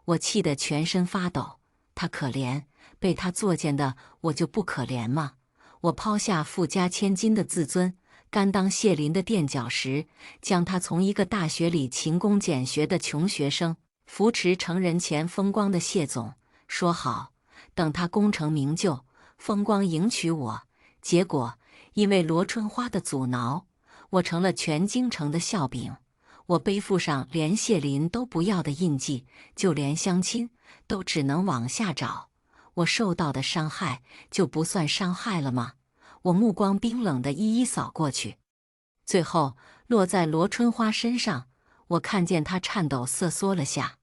我气得全身发抖。他可怜，被他作践的我就不可怜吗？我抛下富家千金的自尊，甘当谢林的垫脚石，将他从一个大学里勤工俭学的穷学生扶持成人前风光的谢总。说好，等他功成名就，风光迎娶我。结果因为罗春花的阻挠，我成了全京城的笑柄。我背负上连谢林都不要的印记，就连相亲都只能往下找。我受到的伤害就不算伤害了吗？我目光冰冷地一一扫过去，最后落在罗春花身上。我看见她颤抖瑟缩了下，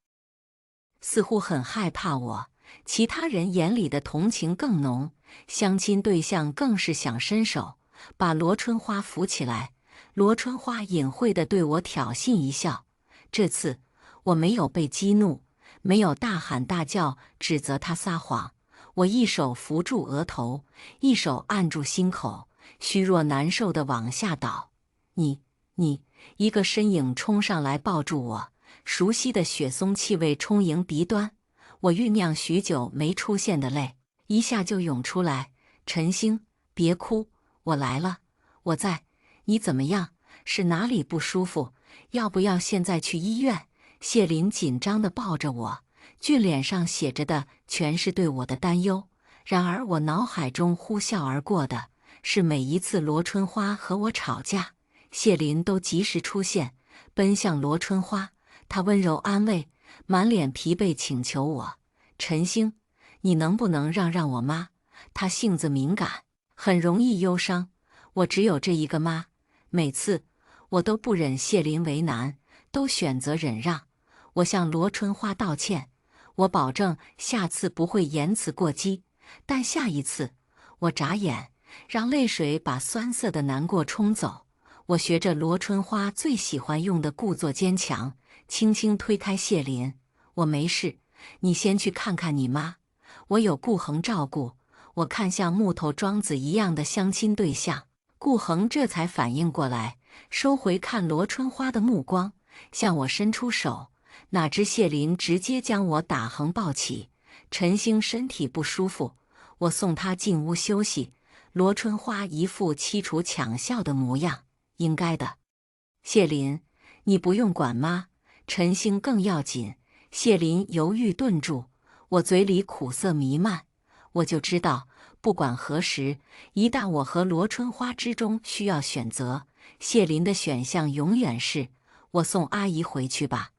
似乎很害怕我。其他人眼里的同情更浓，相亲对象更是想伸手把罗春花扶起来。罗春花隐晦地对我挑衅一笑，这次我没有被激怒，没有大喊大叫指责他撒谎。我一手扶住额头，一手按住心口，虚弱难受地往下倒。你，一个身影冲上来抱住我，熟悉的雪松气味充盈鼻端。我酝酿许久没出现的泪一下就涌出来。陈星，别哭，我来了，我在。你怎么样？是哪里不舒服？要不要现在去医院？谢林紧张地抱着我，俊脸上写着的全是对我的担忧。然而我脑海中呼啸而过的是每一次罗春花和我吵架，谢林都及时出现，奔向罗春花。他温柔安慰，满脸疲惫请求我：陈星，你能不能让我妈？她性子敏感，很容易忧伤。我只有这一个妈。每次我都不忍谢林为难，都选择忍让。我向罗春花道歉，我保证下次不会言辞过激。但下一次，我眨眼，让泪水把酸涩的难过冲走。我学着罗春花最喜欢用的故作坚强，轻轻推开谢林：我没事，你先去看看你妈，我有顾恒照顾。我看向木头桩子一样的相亲对象，顾恒这才反应过来，收回看罗春花的目光，向我伸出手。哪知谢林直接将我打横抱起。陈星身体不舒服，我送他进屋休息。罗春花一副凄楚抢笑的模样，应该的。谢林，你不用管妈，陈星更要紧。谢林犹豫顿住，我嘴里苦涩弥漫。我就知道，不管何时，一旦我和罗春花之中需要选择，谢林的选项永远是我送阿姨回去吧。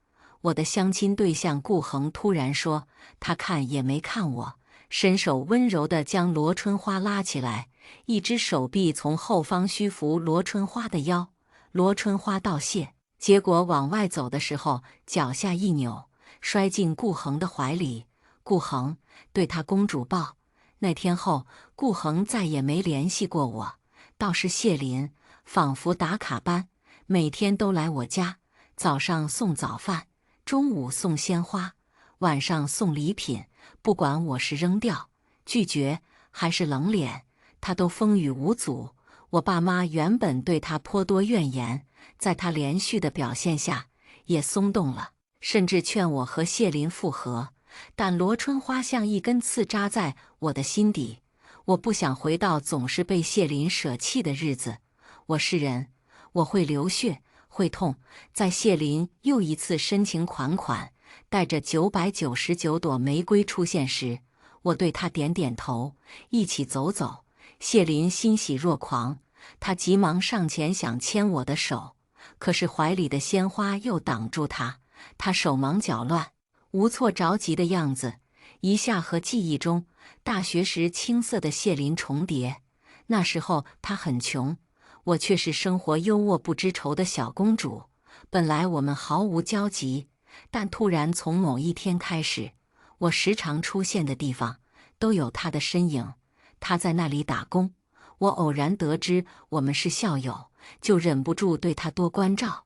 我的相亲对象顾恒突然说，他看也没看我，伸手温柔地将罗春花拉起来，一只手臂从后方虚扶罗春花的腰。罗春花道谢，结果往外走的时候，脚下一扭，摔进顾恒的怀里。顾恒对他公主抱。那天后，顾恒再也没联系过我，倒是谢林仿佛打卡般，每天都来我家，早上送早饭，中午送鲜花，晚上送礼品。不管我是扔掉、拒绝还是冷脸，他都风雨无阻。我爸妈原本对他颇多怨言，在他连续的表现下，也松动了，甚至劝我和谢林复合。但罗春花像一根刺扎在我的心底，我不想回到总是被谢林舍弃的日子。我是人，我会流血，会痛。在谢林又一次深情款款，带着999朵玫瑰出现时，我对他点点头，一起走走。谢林欣喜若狂，他急忙上前想牵我的手，可是怀里的鲜花又挡住他，他手忙脚乱，无措着急的样子，一下和记忆中大学时青涩的谢林重叠。那时候他很穷，我却是生活优渥不知愁的小公主。本来我们毫无交集，但突然从某一天开始，我时常出现的地方都有他的身影。他在那里打工，我偶然得知我们是校友，就忍不住对他多关照。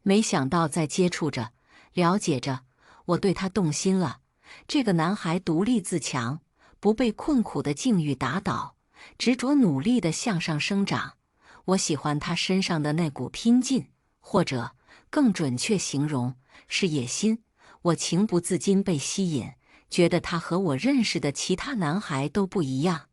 没想到在接触着、了解着，我对他动心了。这个男孩独立自强，不被困苦的境遇打倒，执着努力地向上生长。我喜欢他身上的那股拼劲，或者更准确形容是野心。我情不自禁被吸引，觉得他和我认识的其他男孩都不一样。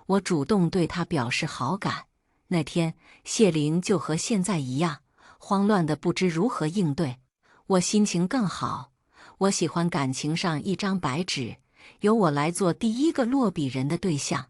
我主动对他表示好感。那天，谢林就和现在一样，慌乱的不知如何应对。我心情更好。我喜欢感情上一张白纸，由我来做第一个落笔人的对象。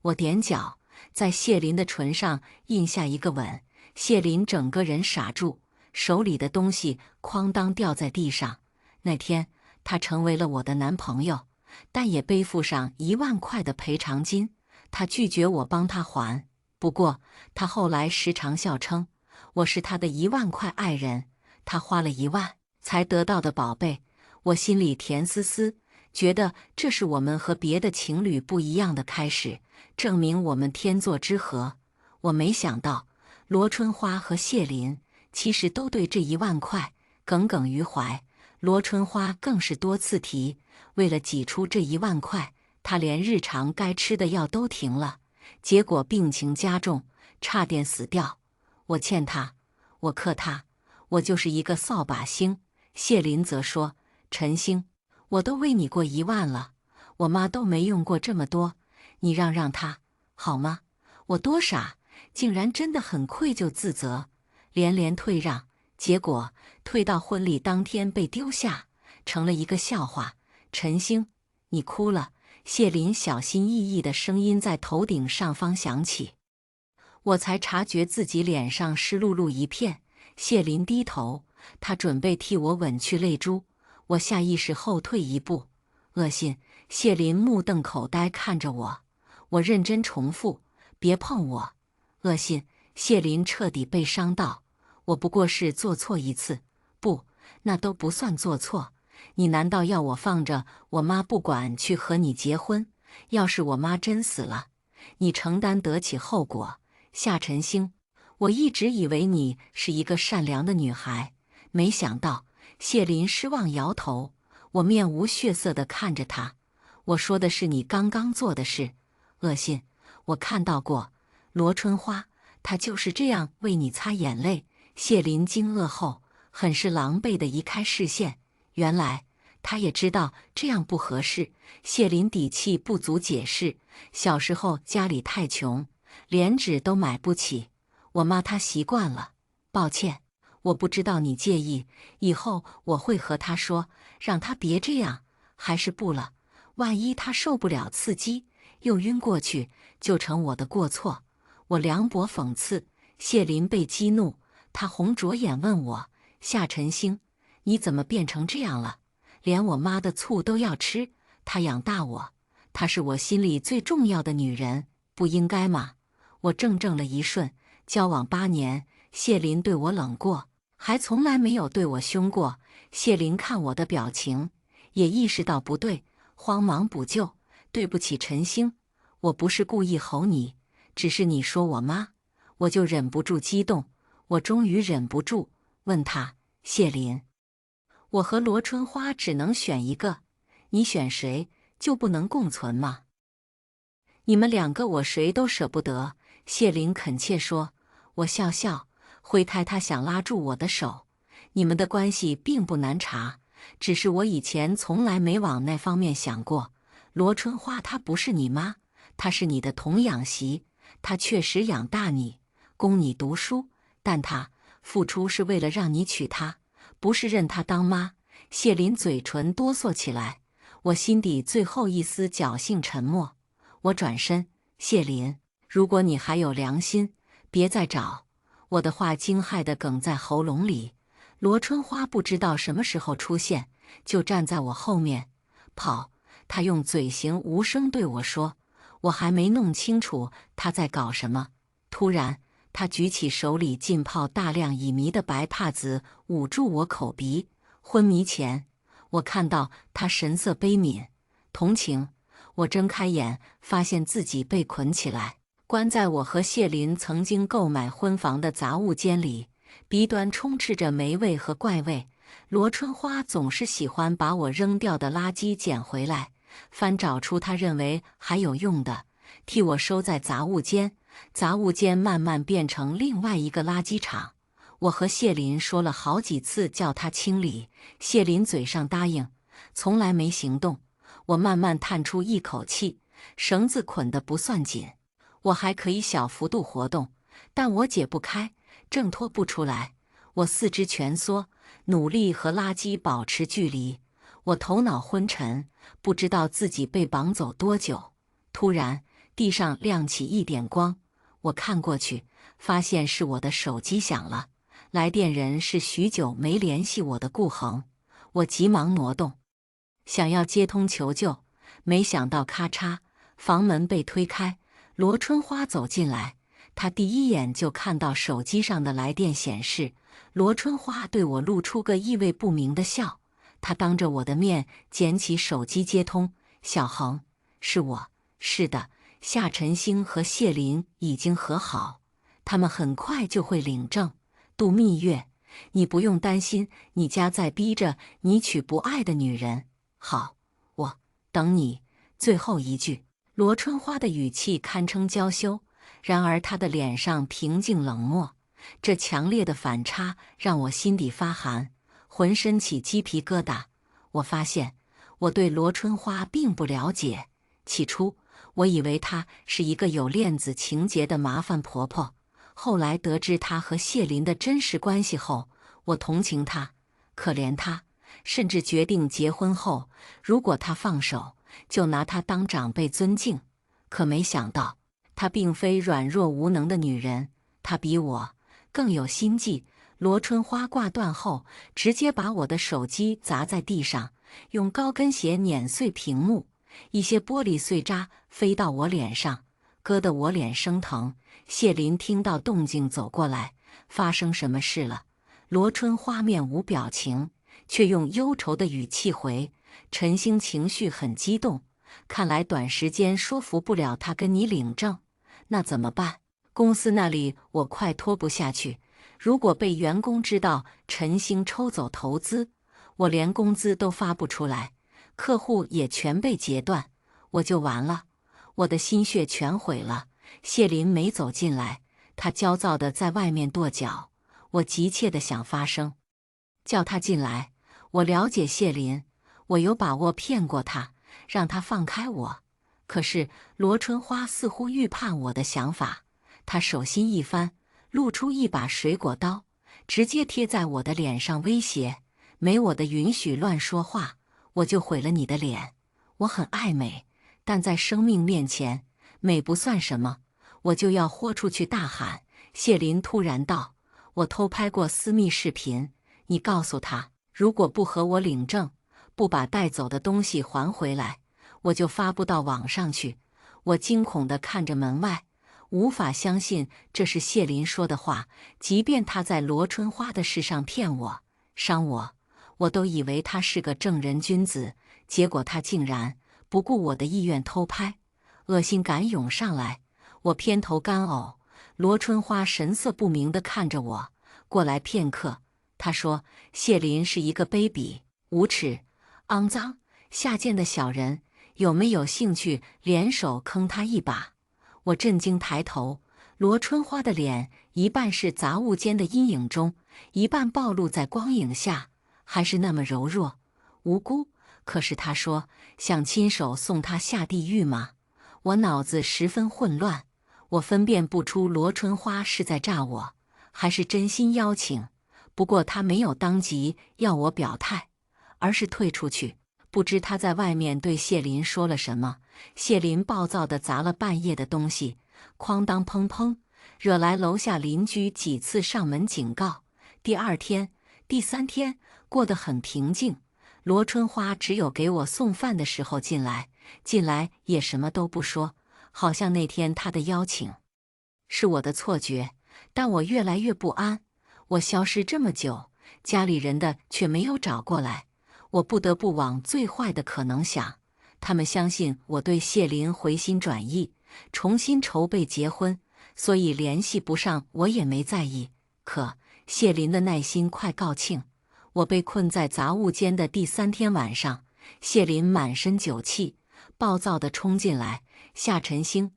我踮脚，在谢林的唇上印下一个吻。谢林整个人傻住，手里的东西哐当掉在地上。那天，他成为了我的男朋友，但也背负上1万块的赔偿金。他拒绝我帮他还，不过他后来时常笑称我是他的1万块爱人，他花了1万才得到的宝贝。我心里甜丝丝，觉得这是我们和别的情侣不一样的开始，证明我们天作之合。我没想到罗春花和谢林其实都对这1万块耿耿于怀，罗春花更是多次提，为了挤出这1万块，他连日常该吃的药都停了，结果病情加重，差点死掉。我欠他，我克他，我就是一个扫把星。谢林则说：“陈星，我都为你过1万了，我妈都没用过这么多，你让他好吗？”我多傻，竟然真的很愧疚自责，连连退让，结果退到婚礼当天被丢下，成了一个笑话。陈星，你哭了。谢林小心翼翼的声音在头顶上方响起，我才察觉自己脸上湿漉漉一片。谢林低头，他准备替我吻去泪珠，我下意识后退一步。恶心！谢林目瞪口呆看着我，我认真重复：“别碰我！”恶心！谢林彻底被伤到，我不过是做错一次，不，那都不算做错。你难道要我放着我妈不管去和你结婚？要是我妈真死了，你承担得起后果？夏晨星，我一直以为你是一个善良的女孩，没想到。谢林失望摇头，我面无血色地看着他。我说的是你刚刚做的事，恶心！我看到过罗春花，她就是这样为你擦眼泪。谢林惊愕后，很是狼狈地移开视线。原来他也知道这样不合适。谢林底气不足解释，小时候家里太穷，连纸都买不起，我妈她习惯了。抱歉，我不知道你介意，以后我会和他说，让他别这样。还是不了，万一他受不了刺激又晕过去，就成我的过错。我凉薄讽刺。谢林被激怒，他红着眼问我：“夏晨星，你怎么变成这样了？连我妈的醋都要吃。她养大我，她是我心里最重要的女人，不应该吗？”我怔了一瞬。交往8年，谢林对我冷过，还从来没有对我凶过。谢林看我的表情，也意识到不对，慌忙补救：“对不起，陈星，我不是故意吼你，只是你说我妈，我就忍不住激动。”我终于忍不住问他：“谢林，我和罗春花只能选一个，你选谁就不能共存吗？你们2个我谁都舍不得。”谢林恳切说。我笑笑，挥开他想拉住我的手。你们的关系并不难查，只是我以前从来没往那方面想过。罗春花她不是你妈，她是你的童养媳，她确实养大你，供你读书，但她付出是为了让你娶她，不是认她当妈。谢林嘴唇哆嗦起来，我心底最后一丝侥幸沉默。我转身：“谢林，如果你还有良心，别再找！我的话惊骇地哽在喉咙里。罗春花不知道什么时候出现，就站在我后面。跑！他用嘴型无声对我说。我还没弄清楚他在搞什么，突然，他举起手里浸泡大量乙醚的白帕子，捂住我口鼻。昏迷前，我看到他神色悲悯、同情。我睁开眼，发现自己被捆起来，关在我和谢林曾经购买婚房的杂物间里，鼻端充斥着霉味和怪味。罗春花总是喜欢把我扔掉的垃圾捡回来，翻找出他认为还有用的，替我收在杂物间。杂物间慢慢变成另外一个垃圾场。我和谢林说了好几次叫他清理，谢林嘴上答应，从来没行动。我慢慢叹出一口气，绳子捆得不算紧，我还可以小幅度活动，但我解不开，挣脱不出来。我四肢蜷缩，努力和垃圾保持距离。我头脑昏沉，不知道自己被绑走多久。突然，地上亮起一点光，我看过去，发现是我的手机响了。来电人是许久没联系我的顾恒。我急忙挪动，想要接通求救，没想到咔嚓，房门被推开，罗春花走进来。她第一眼就看到手机上的来电显示，罗春花对我露出个意味不明的笑。她当着我的面捡起手机接通：“小恒，是我。是的，夏晨星和谢林已经和好，他们很快就会领证度蜜月，你不用担心你家在逼着你娶不爱的女人。好，我等你。”最后一句，罗春花的语气堪称娇羞，然而她的脸上平静冷漠。这强烈的反差让我心底发寒，浑身起鸡皮疙瘩。我发现我对罗春花并不了解。起初，我以为她是一个有恋子情节的麻烦婆婆。后来得知她和谢林的真实关系后，我同情她，可怜她，甚至决定结婚后，如果她放手，就拿她当长辈尊敬。可没想到，她并非软弱无能的女人，她比我更有心计。罗春花挂断后，直接把我的手机砸在地上，用高跟鞋碾碎屏幕，一些玻璃碎渣飞到我脸上，割得我脸生疼。谢林听到动静走过来，发生什么事了？罗春花面无表情，却用忧愁的语气回：“陈星情绪很激动，看来短时间说服不了他跟你领证。那怎么办？公司那里我快拖不下去，如果被员工知道陈星抽走投资，我连工资都发不出来，客户也全被截断，我就完了，我的心血全毁了。”谢林没走进来，他焦躁地在外面跺脚。我急切地想发声，叫他进来。我了解谢林，我有把握骗过他，让他放开我。可是罗春花似乎预判我的想法，她手心一翻，露出一把水果刀，直接贴在我的脸上威胁：“没我的允许乱说话，我就毁了你的脸。”我很爱美，但在生命面前，美不算什么。我就要豁出去大喊。谢林突然道：“我偷拍过私密视频，你告诉他，如果不和我领证，不把带走的东西还回来，我就发布到网上去。”我惊恐地看着门外，无法相信这是谢林说的话。即便他在罗春花的事上骗我、伤我，我都以为他是个正人君子，结果他竟然不顾我的意愿偷拍。恶心感涌上来，我偏头干呕。罗春花神色不明地看着我，过来片刻，她说：“谢林是一个卑鄙、无耻、肮脏、下贱的小人，有没有兴趣联手坑他一把？”我震惊抬头，罗春花的脸一半是杂物间的阴影中，一半暴露在光影下，还是那么柔弱、无辜。可是她说想亲手送他下地狱吗？我脑子十分混乱，我分辨不出罗春花是在诈我，还是真心邀请。不过她没有当即要我表态，而是退出去。不知她在外面对谢林说了什么。谢林暴躁地砸了半夜的东西，哐当砰砰，惹来楼下邻居几次上门警告。第2天、第3天过得很平静，罗春花只有给我送饭的时候进来也什么都不说，好像那天她的邀请是我的错觉。但我越来越不安，我消失这么久，家里人的却没有找过来，我不得不往最坏的可能想。他们相信我对谢林回心转意，重新筹备结婚，所以联系不上我也没在意。可谢林的耐心快告罄，我被困在杂物间的第3天晚上，谢林满身酒气，暴躁地冲进来：“夏晨星，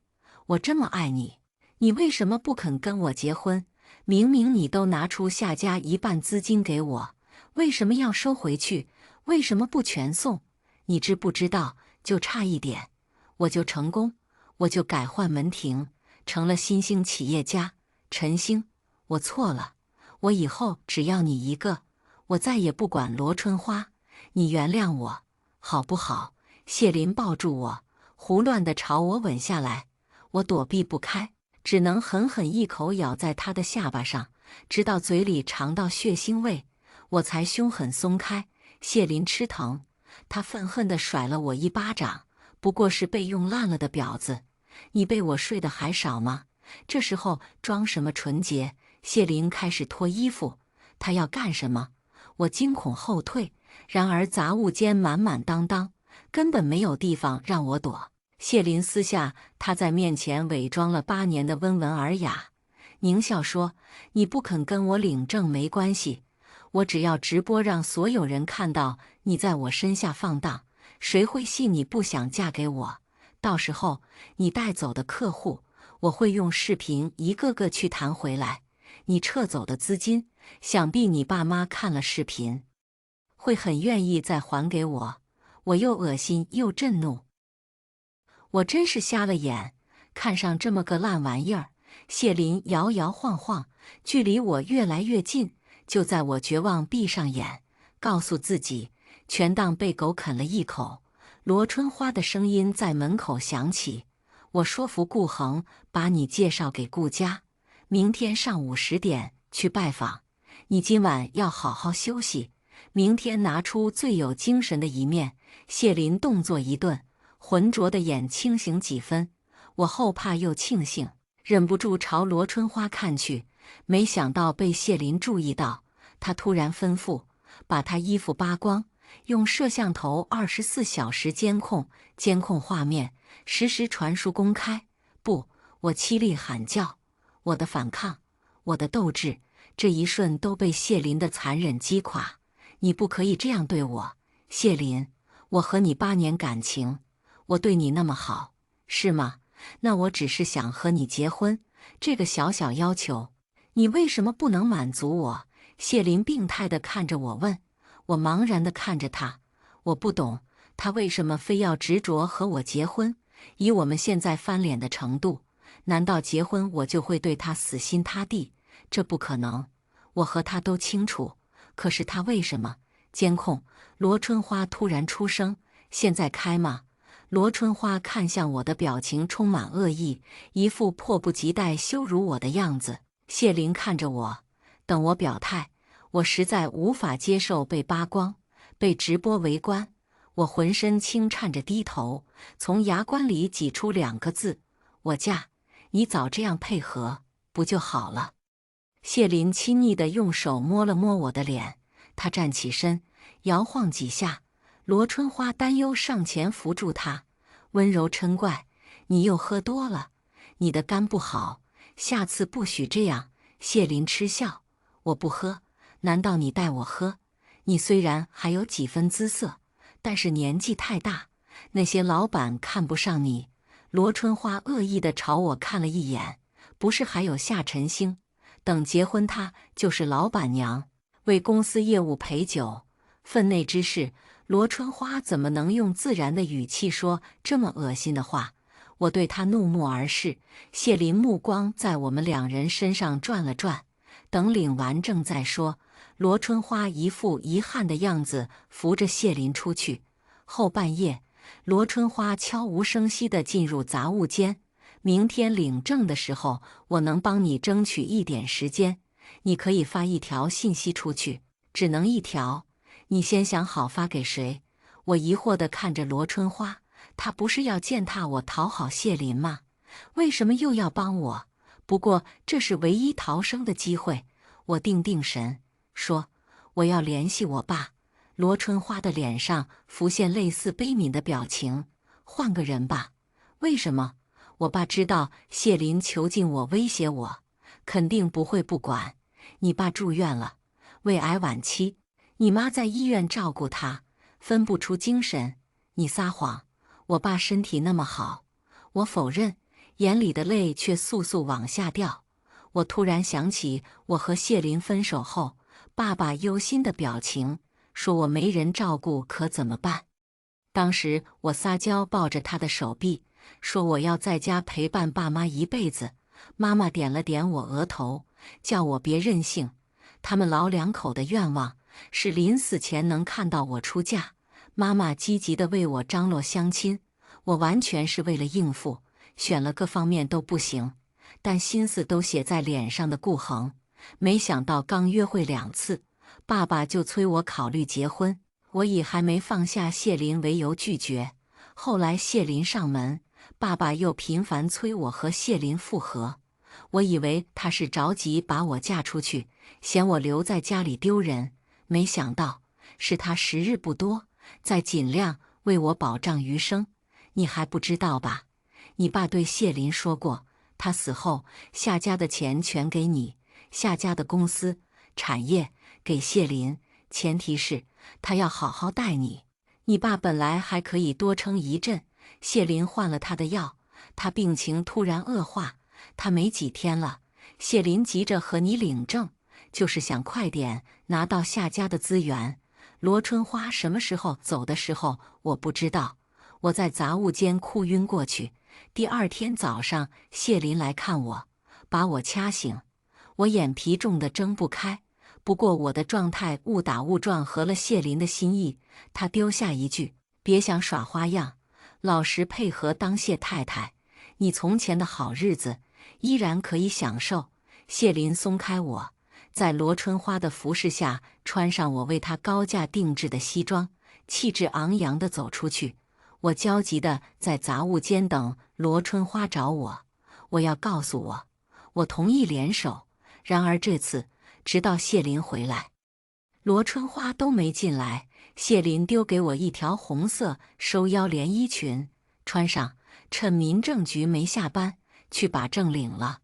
我这么爱你，你为什么不肯跟我结婚？明明你都拿出夏家1半资金给我，为什么要收回去？为什么不全送？你知不知道，就差一点，我就成功，我就改换门庭，成了新兴企业家。晨星，我错了，我以后只要你一个，我再也不管罗春花，你原谅我，好不好？”谢林抱住我，胡乱地朝我吻下来，我躲避不开，只能狠狠一口咬在他的下巴上，直到嘴里尝到血腥味，我才凶狠松开。谢林吃疼，他愤恨地甩了我一巴掌：“不过是被用烂了的婊子，你被我睡得还少吗？这时候装什么纯洁？”谢林开始脱衣服，他要干什么？我惊恐后退，然而杂物间满满当当，根本没有地方让我躲。谢林撕下他在面前伪装了8年的温文尔雅，狞笑说：“你不肯跟我领证没关系，我只要直播让所有人看到你在我身下放荡，谁会信你不想嫁给我？到时候你带走的客户，我会用视频一个个去谈回来。你撤走的资金，想必你爸妈看了视频，会很愿意再还给我。”我又恶心又震怒，我真是瞎了眼，看上这么个烂玩意儿。谢林摇摇晃晃，距离我越来越近。就在我绝望闭上眼，告诉自己全当被狗啃了一口，罗春花的声音在门口响起：“我说服顾恒把你介绍给顾家，明天上午10点去拜访。你今晚要好好休息，明天拿出最有精神的一面。”谢林动作一顿，浑浊的眼清醒几分。我后怕又庆幸，忍不住朝罗春花看去，没想到被谢林注意到。他突然吩咐把他衣服扒光，用摄像头24小时监控画面，实时传输公开。不，我凄厉喊叫，我的反抗，我的斗志，这一瞬都被谢林的残忍击垮。你不可以这样对我，谢林，我和你8年感情，我对你那么好，是吗？那我只是想和你结婚，这个小小要求，你为什么不能满足我？谢林病态地看着我问。我茫然地看着他，我不懂，他为什么非要执着和我结婚？以我们现在翻脸的程度，难道结婚我就会对他死心塌地？这不可能，我和他都清楚。可是他为什么？监控，罗春花突然出声：“现在开吗？”罗春花看向我的表情充满恶意，一副迫不及待羞辱我的样子。谢林看着我，等我表态。我实在无法接受被扒光，被直播围观。我浑身轻颤着低头，从牙关里挤出2个字：“我嫁。”你早这样配合，不就好了？谢林亲昵地用手摸了摸我的脸。他站起身，摇晃几下，罗春花担忧上前扶住他，温柔嗔怪：“你又喝多了，你的肝不好，下次不许这样。”谢林嗤笑：“我不喝，难道你带我喝？你虽然还有几分姿色，但是年纪太大，那些老板看不上你。”罗春花恶意地朝我看了一眼：“不是还有夏晨星，等结婚她就是老板娘。”为公司业务陪酒，分内之事，罗春花怎么能用自然的语气说这么恶心的话？我对他怒目而视。谢林目光在我们2人身上转了转，等领完证再说。罗春花一副遗憾的样子，扶着谢林出去。后半夜，罗春花悄无声息地进入杂物间，明天领证的时候，我能帮你争取一点时间。你可以发一条信息出去，只能一条。你先想好发给谁？”我疑惑地看着罗春花，她不是要践踏我讨好谢林吗？为什么又要帮我？不过这是唯一逃生的机会。我定定神，说：“我要联系我爸。”罗春花的脸上浮现类似悲悯的表情。换个人吧。为什么？我爸知道谢林囚禁我，威胁我，肯定不会不管。你爸住院了，胃癌晚期，你妈在医院照顾他，分不出精神。你撒谎，我爸身体那么好。我否认，眼里的泪却簌簌往下掉。我突然想起我和谢林分手后，爸爸忧心的表情，说我没人照顾可怎么办？当时我撒娇抱着他的手臂，说我要在家陪伴爸妈一辈子。妈妈点了点我额头，叫我别任性。他们老两口的愿望是临死前能看到我出嫁。妈妈积极地为我张罗相亲，我完全是为了应付，选了各方面都不行，但心思都写在脸上的顾恒。没想到刚约会2次，爸爸就催我考虑结婚。我以还没放下谢林为由拒绝。后来谢林上门，爸爸又频繁催我和谢林复合。我以为他是着急把我嫁出去，嫌我留在家里丢人，没想到是他时日不多，在尽量为我保障余生。你还不知道吧？你爸对谢林说过，他死后夏家的钱全给你，夏家的公司、产业给谢林，前提是他要好好待你。你爸本来还可以多撑一阵，谢林换了他的药，他病情突然恶化，他没几天了。谢林急着和你领证，就是想快点拿到夏家的资源。罗春花什么时候走的时候我不知道，我在杂物间哭晕过去。第2天早上，谢林来看我，把我掐醒，我眼皮重得睁不开。不过我的状态误打误撞合了谢林的心意，他丢下一句：“别想耍花样，老实配合当谢太太，你从前的好日子依然可以享受。”谢林松开我，在罗春花的服侍下，穿上我为他高价定制的西装，气质昂扬地走出去。我焦急地在杂物间等罗春花找我，我要告诉我同意联手。然而这次，直到谢林回来，罗春花都没进来。谢林丢给我一条红色收腰连衣裙，穿上，趁民政局没下班，去把证领了。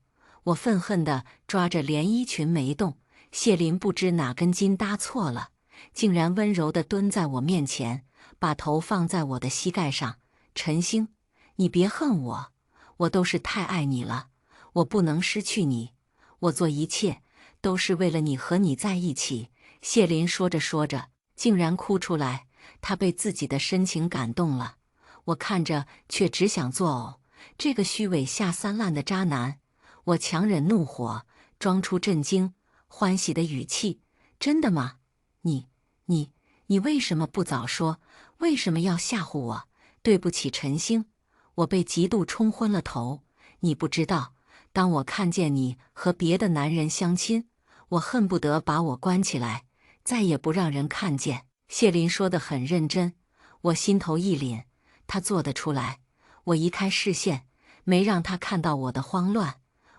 我愤恨地抓着连衣裙没动。谢林不知哪根筋搭错了，竟然温柔地蹲在我面前，把头放在我的膝盖上。陈星，你别恨我，我都是太爱你了，我不能失去你，我做一切都是为了你和你在一起。谢林说着说着，竟然哭出来，他被自己的深情感动了。我看着却只想作呕，这个虚伪下三滥的渣男。我强忍怒火，装出震惊、欢喜的语气：“真的吗？你为什么不早说？为什么要吓唬我？对不起，陈星，我被嫉妒冲昏了头。你不知道，当我看见你和别的男人相亲，我恨不得把我关起来，再也不让人看见。”谢林说得很认真，我心头一凛，他做得出来。我移开视线，没让他看到我的慌乱。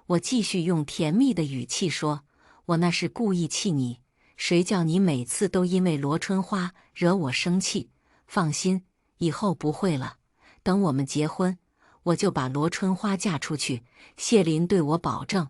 我继续用甜蜜的语气说：“我那是故意气你，谁叫你每次都因为罗春花惹我生气？放心，以后不会了。等我们结婚，我就把罗春花嫁出去。”谢林对我保证。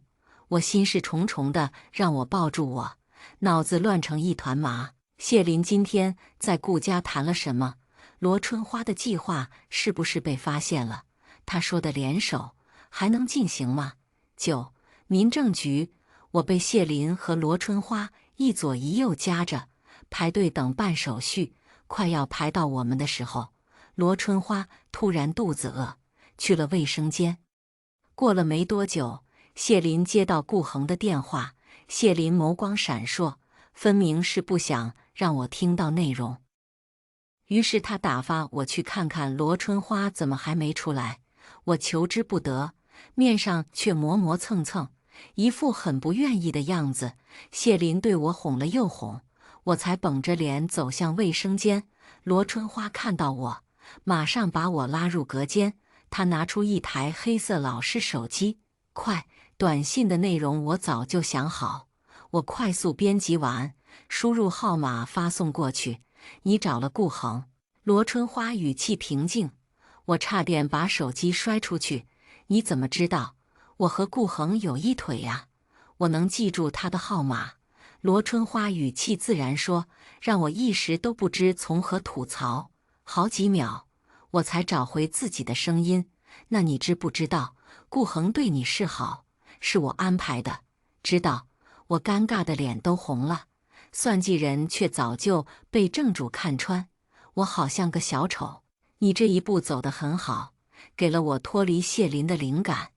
我心事重重的让我抱住我，脑子乱成一团麻。谢林今天在顾家谈了什么？罗春花的计划是不是被发现了？他说的联手还能进行吗？9. 民政局，我被谢林和罗春花一左一右夹着，排队等办手续。快要排到我们的时候，罗春花突然肚子饿，去了卫生间。过了没多久，谢林接到顾恒的电话。谢林眸光闪烁，分明是不想让我听到内容。于是他打发我去看看罗春花怎么还没出来。我求之不得，面上却磨磨蹭蹭，一副很不愿意的样子。谢林对我哄了又哄，我才绷着脸走向卫生间。罗春花看到我，马上把我拉入隔间。她拿出一台黑色老式手机，快，短信的内容我早就想好，我快速编辑完，输入号码发送过去。你找了顾恒？罗春花语气平静。我差点把手机摔出去。你怎么知道？我和顾恒有一腿呀，我能记住他的号码。罗春花语气自然说，让我一时都不知从何吐槽。好几秒，我才找回自己的声音。那你知不知道，顾恒对你示好，是我安排的？知道。我尴尬的脸都红了。算计人却早就被正主看穿，我好像个小丑。你这一步走得很好，给了我脱离谢林的灵感。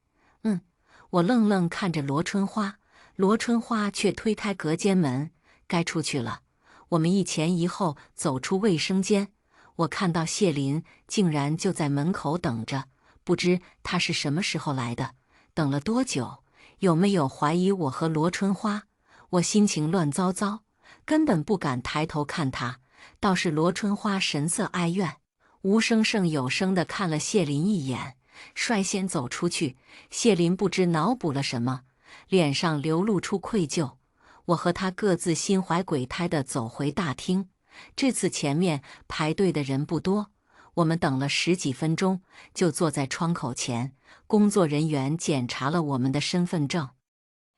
我愣愣看着罗春花，罗春花却推开隔间门，该出去了。我们一前一后走出卫生间，我看到谢林竟然就在门口等着，不知他是什么时候来的，等了多久，有没有怀疑我和罗春花？我心情乱糟糟，根本不敢抬头看他，倒是罗春花神色哀怨，无声胜有声地看了谢林一眼，率先走出去。谢林不知脑补了什么，脸上流露出愧疚。我和他各自心怀鬼胎地走回大厅。这次前面排队的人不多，我们等了10几分钟，就坐在窗口前。工作人员检查了我们的身份证，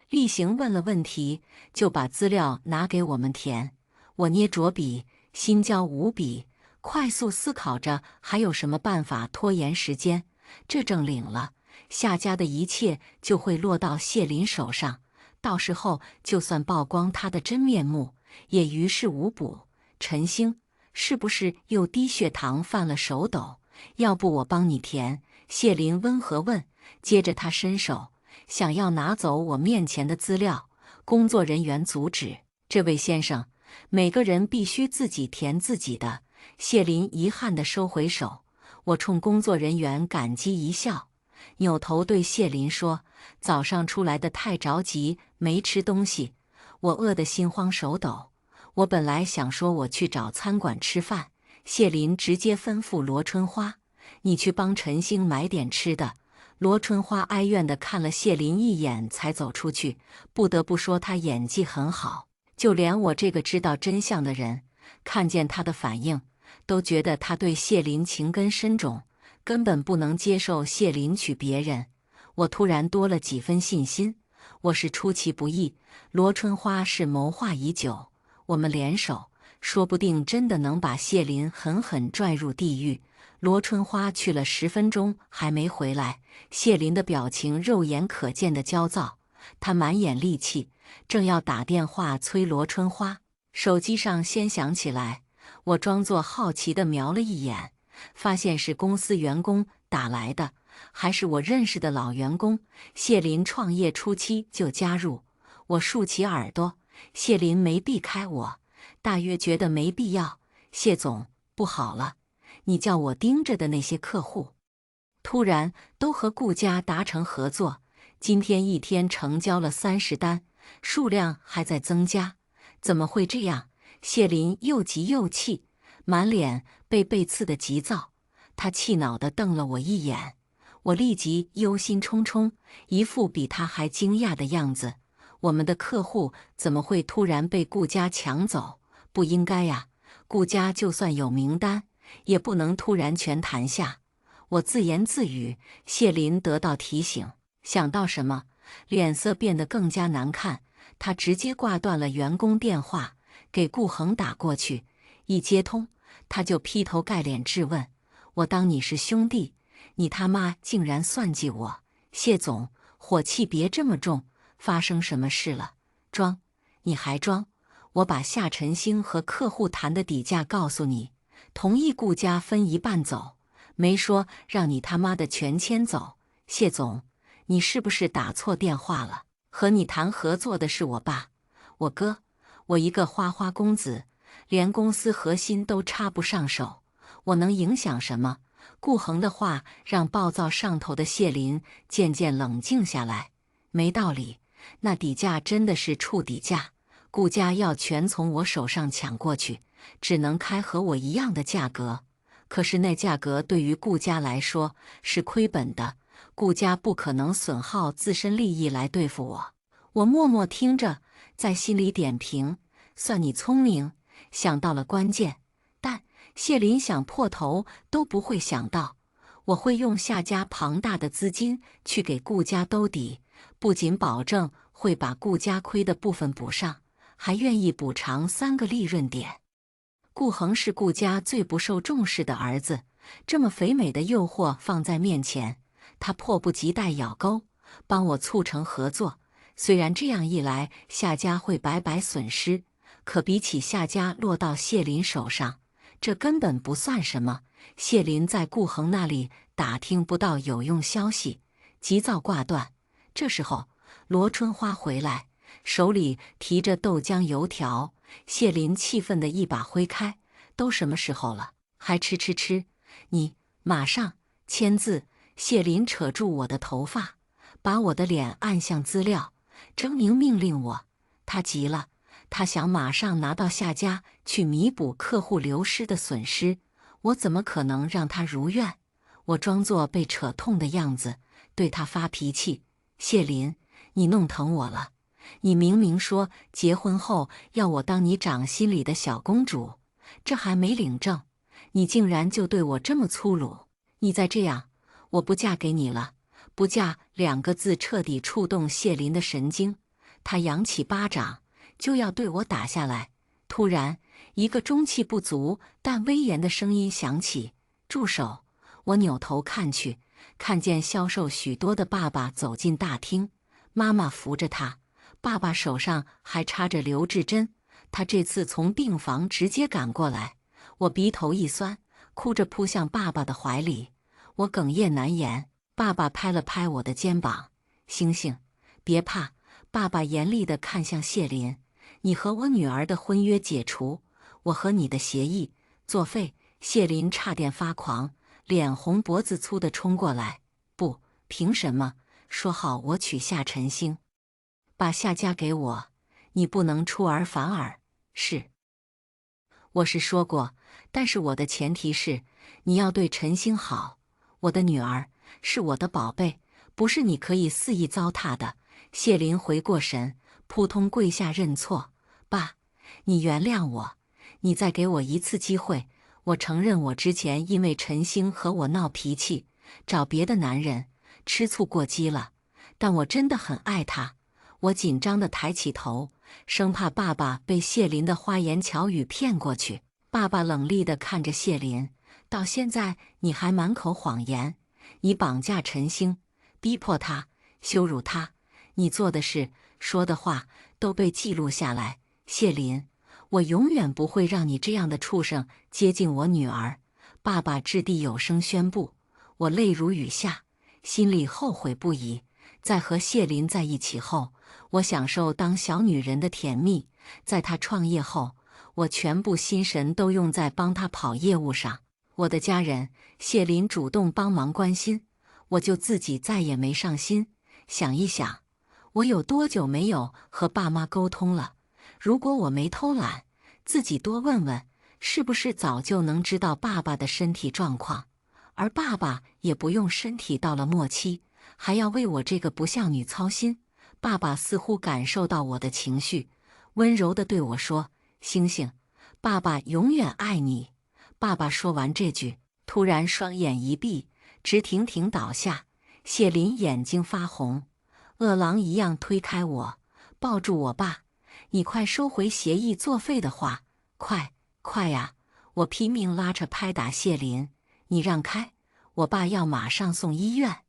例行问了问题，就把资料拿给我们填。我捏着笔，心焦无比，快速思考着还有什么办法拖延时间。这证领了，夏家的一切就会落到谢林手上，到时候就算曝光他的真面目，也于事无补。陈星，是不是又低血糖犯了手抖？要不我帮你填？谢林温和问。接着他伸手想要拿走我面前的资料，工作人员阻止。这位先生，每个人必须自己填自己的。谢林遗憾地收回手。我冲工作人员感激一笑，扭头对谢林说：“早上出来的太着急，没吃东西，我饿得心慌手抖。我本来想说我去找餐馆吃饭。”谢林直接吩咐罗春花：“你去帮陈星买点吃的。”罗春花哀怨地看了谢林一眼，才走出去。不得不说，他演技很好，就连我这个知道真相的人，看见他的反应，都觉得他对谢林情根深重，根本不能接受谢林娶别人。我突然多了几分信心。我是出其不意，罗春花是谋划已久，我们联手，说不定真的能把谢林狠狠拽入地狱。罗春花去了10分钟还没回来，谢林的表情肉眼可见的焦躁，他满眼戾气，正要打电话催罗春花，手机上先响起来。我装作好奇地瞄了一眼，发现是公司员工打来的，还是我认识的老员工。谢林创业初期就加入。我竖起耳朵，谢林没避开我，大约觉得没必要。谢总，不好了，你叫我盯着的那些客户，突然都和顾家达成合作，今天一天成交了30单，数量还在增加。怎么会这样？谢林又急又气，满脸被背刺的急躁。他气恼地瞪了我一眼，我立即忧心忡忡，一副比他还惊讶的样子。我们的客户怎么会突然被顾家抢走？不应该呀，顾家就算有名单，也不能突然全谈下。我自言自语。谢林得到提醒，想到什么，脸色变得更加难看。他直接挂断了员工电话，给顾恒打过去。一接通，他就劈头盖脸质问：“我当你是兄弟，你他妈竟然算计我！”谢总，火气别这么重，发生什么事了？装？你还装？我把夏晨星和客户谈的底价告诉你，同意顾家分一半走，没说让你他妈的全签走。谢总，你是不是打错电话了？和你谈合作的是我爸，我哥，我一个花花公子，连公司核心都插不上手，我能影响什么？顾恒的话让暴躁上头的谢林渐渐冷静下来。没道理，那底价真的是处底价，顾家要全从我手上抢过去，只能开和我一样的价格。可是那价格对于顾家来说是亏本的，顾家不可能损耗自身利益来对付我。我默默听着，在心里点评：算你聪明，想到了关键。但谢林想破头都不会想到，我会用夏家庞大的资金去给顾家兜底，不仅保证会把顾家亏的部分补上，还愿意补偿3个利润点。顾恒是顾家最不受重视的儿子，这么肥美的诱惑放在面前，他迫不及待咬钩，帮我促成合作。虽然这样一来夏家会白白损失，可比起夏家落到谢林手上，这根本不算什么。谢林在顾恒那里打听不到有用消息，急躁挂断。这时候罗春花回来，手里提着豆浆油条。谢林气愤地一把挥开：都什么时候了，还吃？你马上签字！谢林扯住我的头发，把我的脸按向资料，狰狞命令我。他急了，他想马上拿到夏家去弥补客户流失的损失。我怎么可能让他如愿？我装作被扯痛的样子，对他发脾气：谢林，你弄疼我了。你明明说结婚后要我当你掌心里的小公主，这还没领证，你竟然就对我这么粗鲁！你再这样，我不嫁给你了。不嫁2个字彻底触动谢林的神经，他扬起巴掌就要对我打下来。突然，一个中气不足但威严的声音响起：住手！我扭头看去，看见消瘦许多的爸爸走进大厅，妈妈扶着他，爸爸手上还插着留置针。他这次从病房直接赶过来，我鼻头一酸，哭着扑向爸爸的怀里。我哽咽难言，爸爸拍了拍我的肩膀：星星，别怕。爸爸严厉地看向谢林：你和我女儿的婚约解除，我和你的协议作废。谢林差点发狂，脸红脖子粗地冲过来：不，凭什么？说好我娶夏晨星，把夏家给我，你不能出尔反尔。是，我是说过，但是我的前提是你要对晨星好。我的女儿是我的宝贝，不是你可以肆意糟蹋的。谢林回过神，扑通跪下认错：爸，你原谅我，你再给我一次机会。我承认我之前因为晨星和我闹脾气，找别的男人，吃醋过激了，但我真的很爱他。我紧张地抬起头，生怕爸爸被谢林的花言巧语骗过去。爸爸冷厉地看着谢林：到现在你还满口谎言，你绑架晨星，逼迫他，羞辱他，你做的事说的话都被记录下来。谢林，我永远不会让你这样的畜生接近我女儿。爸爸掷地有声宣布。我泪如雨下，心里后悔不已。在和谢林在一起后，我享受当小女人的甜蜜。在他创业后，我全部心神都用在帮他跑业务上。我的家人，谢林主动帮忙关心，我就自己再也没上心。想一想，我有多久没有和爸妈沟通了？如果我没偷懒，自己多问问，是不是早就能知道爸爸的身体状况？而爸爸也不用身体到了末期，还要为我这个不孝女操心。爸爸似乎感受到我的情绪，温柔地对我说：星星，爸爸永远爱你。爸爸说完这句，突然双眼一闭，直挺挺倒下。谢林眼睛发红，饿狼一样推开我，抱住我爸：你快收回协议作废的话，快呀！我拼命拉扯拍打谢林：你让开，我爸要马上送医院。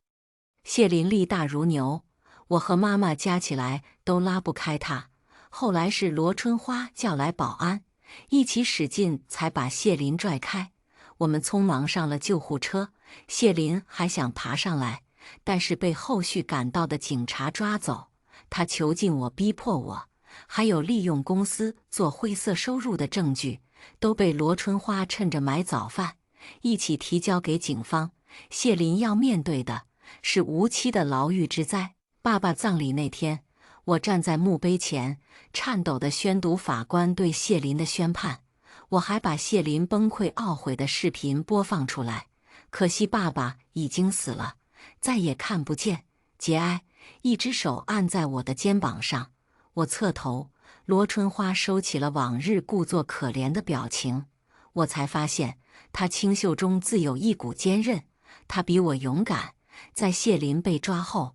谢林力大如牛，我和妈妈加起来都拉不开他。后来是罗春花叫来保安，一起使劲才把谢林拽开。我们匆忙上了救护车，谢林还想爬上来，但是被后续赶到的警察抓走。他囚禁我，逼迫我，还有利用公司做灰色收入的证据，都被罗春花趁着买早饭，一起提交给警方。谢林要面对的是无期的牢狱之灾。爸爸葬礼那天，我站在墓碑前，颤抖地宣读法官对谢林的宣判。我还把谢林崩溃懊悔的视频播放出来。可惜爸爸已经死了，再也看不见。节哀，一只手按在我的肩膀上，我侧头，罗春花收起了往日故作可怜的表情。我才发现，她清秀中自有一股坚韧。她比我勇敢。在谢林被抓后，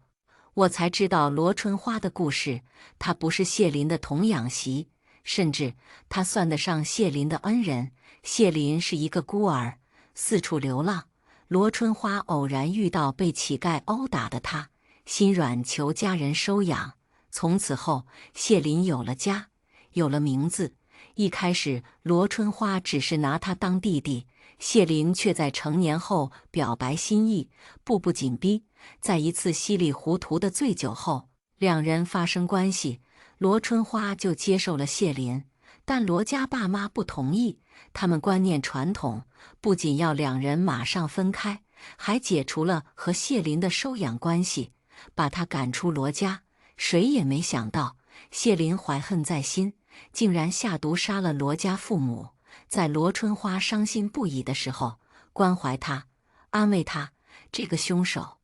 我才知道罗春花的故事。她不是谢林的童养媳，甚至她算得上谢林的恩人。谢林是一个孤儿，四处流浪。罗春花偶然遇到被乞丐殴打的他，心软求家人收养。从此后，谢林有了家，有了名字。一开始，罗春花只是拿他当弟弟，谢林却在成年后表白心意，步步紧逼。在一次稀里糊涂的醉酒后，两人发生关系，罗春花就接受了谢林。但罗家爸妈不同意，他们观念传统，不仅要两人马上分开，还解除了和谢林的收养关系，把他赶出罗家。谁也没想到，谢林怀恨在心，竟然下毒杀了罗家父母。在罗春花伤心不已的时候，关怀她，安慰她。这个凶手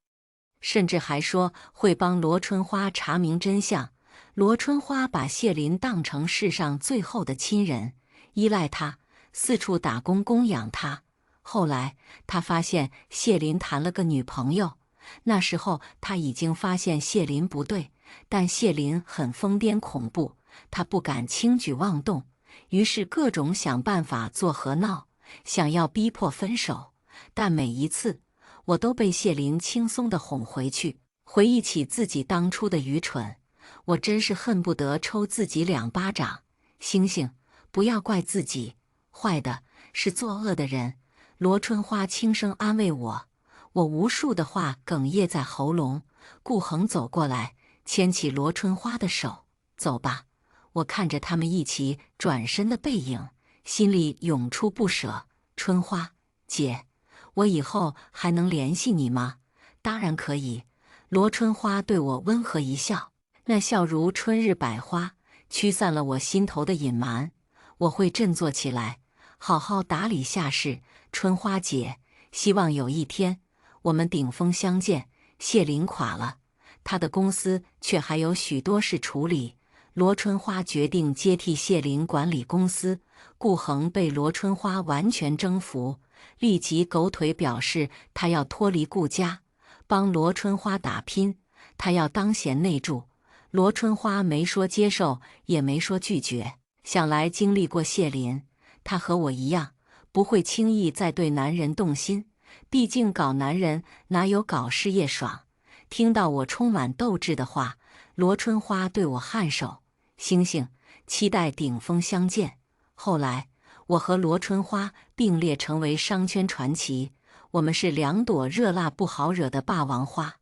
甚至还说会帮罗春花查明真相。罗春花把谢林当成世上最后的亲人，依赖他，四处打工供养他。后来他发现谢林谈了个女朋友，那时候他已经发现谢林不对，但谢林很疯癫恐怖，他不敢轻举妄动，于是各种想办法做和闹，想要逼迫分手。但每一次我都被谢林轻松地哄回去。回忆起自己当初的愚蠢，我真是恨不得抽自己2巴掌。星星，不要怪自己，坏的是作恶的人。罗春花轻声安慰我，我无数的话哽咽在喉咙。顾恒走过来，牵起罗春花的手，走吧。我看着他们一起转身的背影，心里涌出不舍。春花姐，我以后还能联系你吗？当然可以。罗春花对我温和一笑，那笑如春日百花，驱散了我心头的隐瞒。我会振作起来，好好打理下事。春花姐，希望有一天我们顶峰相见。谢林垮了，他的公司却还有许多事处理。罗春花决定接替谢林管理公司。顾恒被罗春花完全征服，立即狗腿表示他要脱离顾家，帮罗春花打拼，他要当贤内助。罗春花没说接受，也没说拒绝。想来经历过谢林，他和我一样，不会轻易再对男人动心。毕竟搞男人哪有搞事业爽？听到我充满斗志的话，罗春花对我颔首。星星，期待顶峰相见。后来，我和罗春花并列成为商圈传奇。我们是2朵热辣不好惹的霸王花。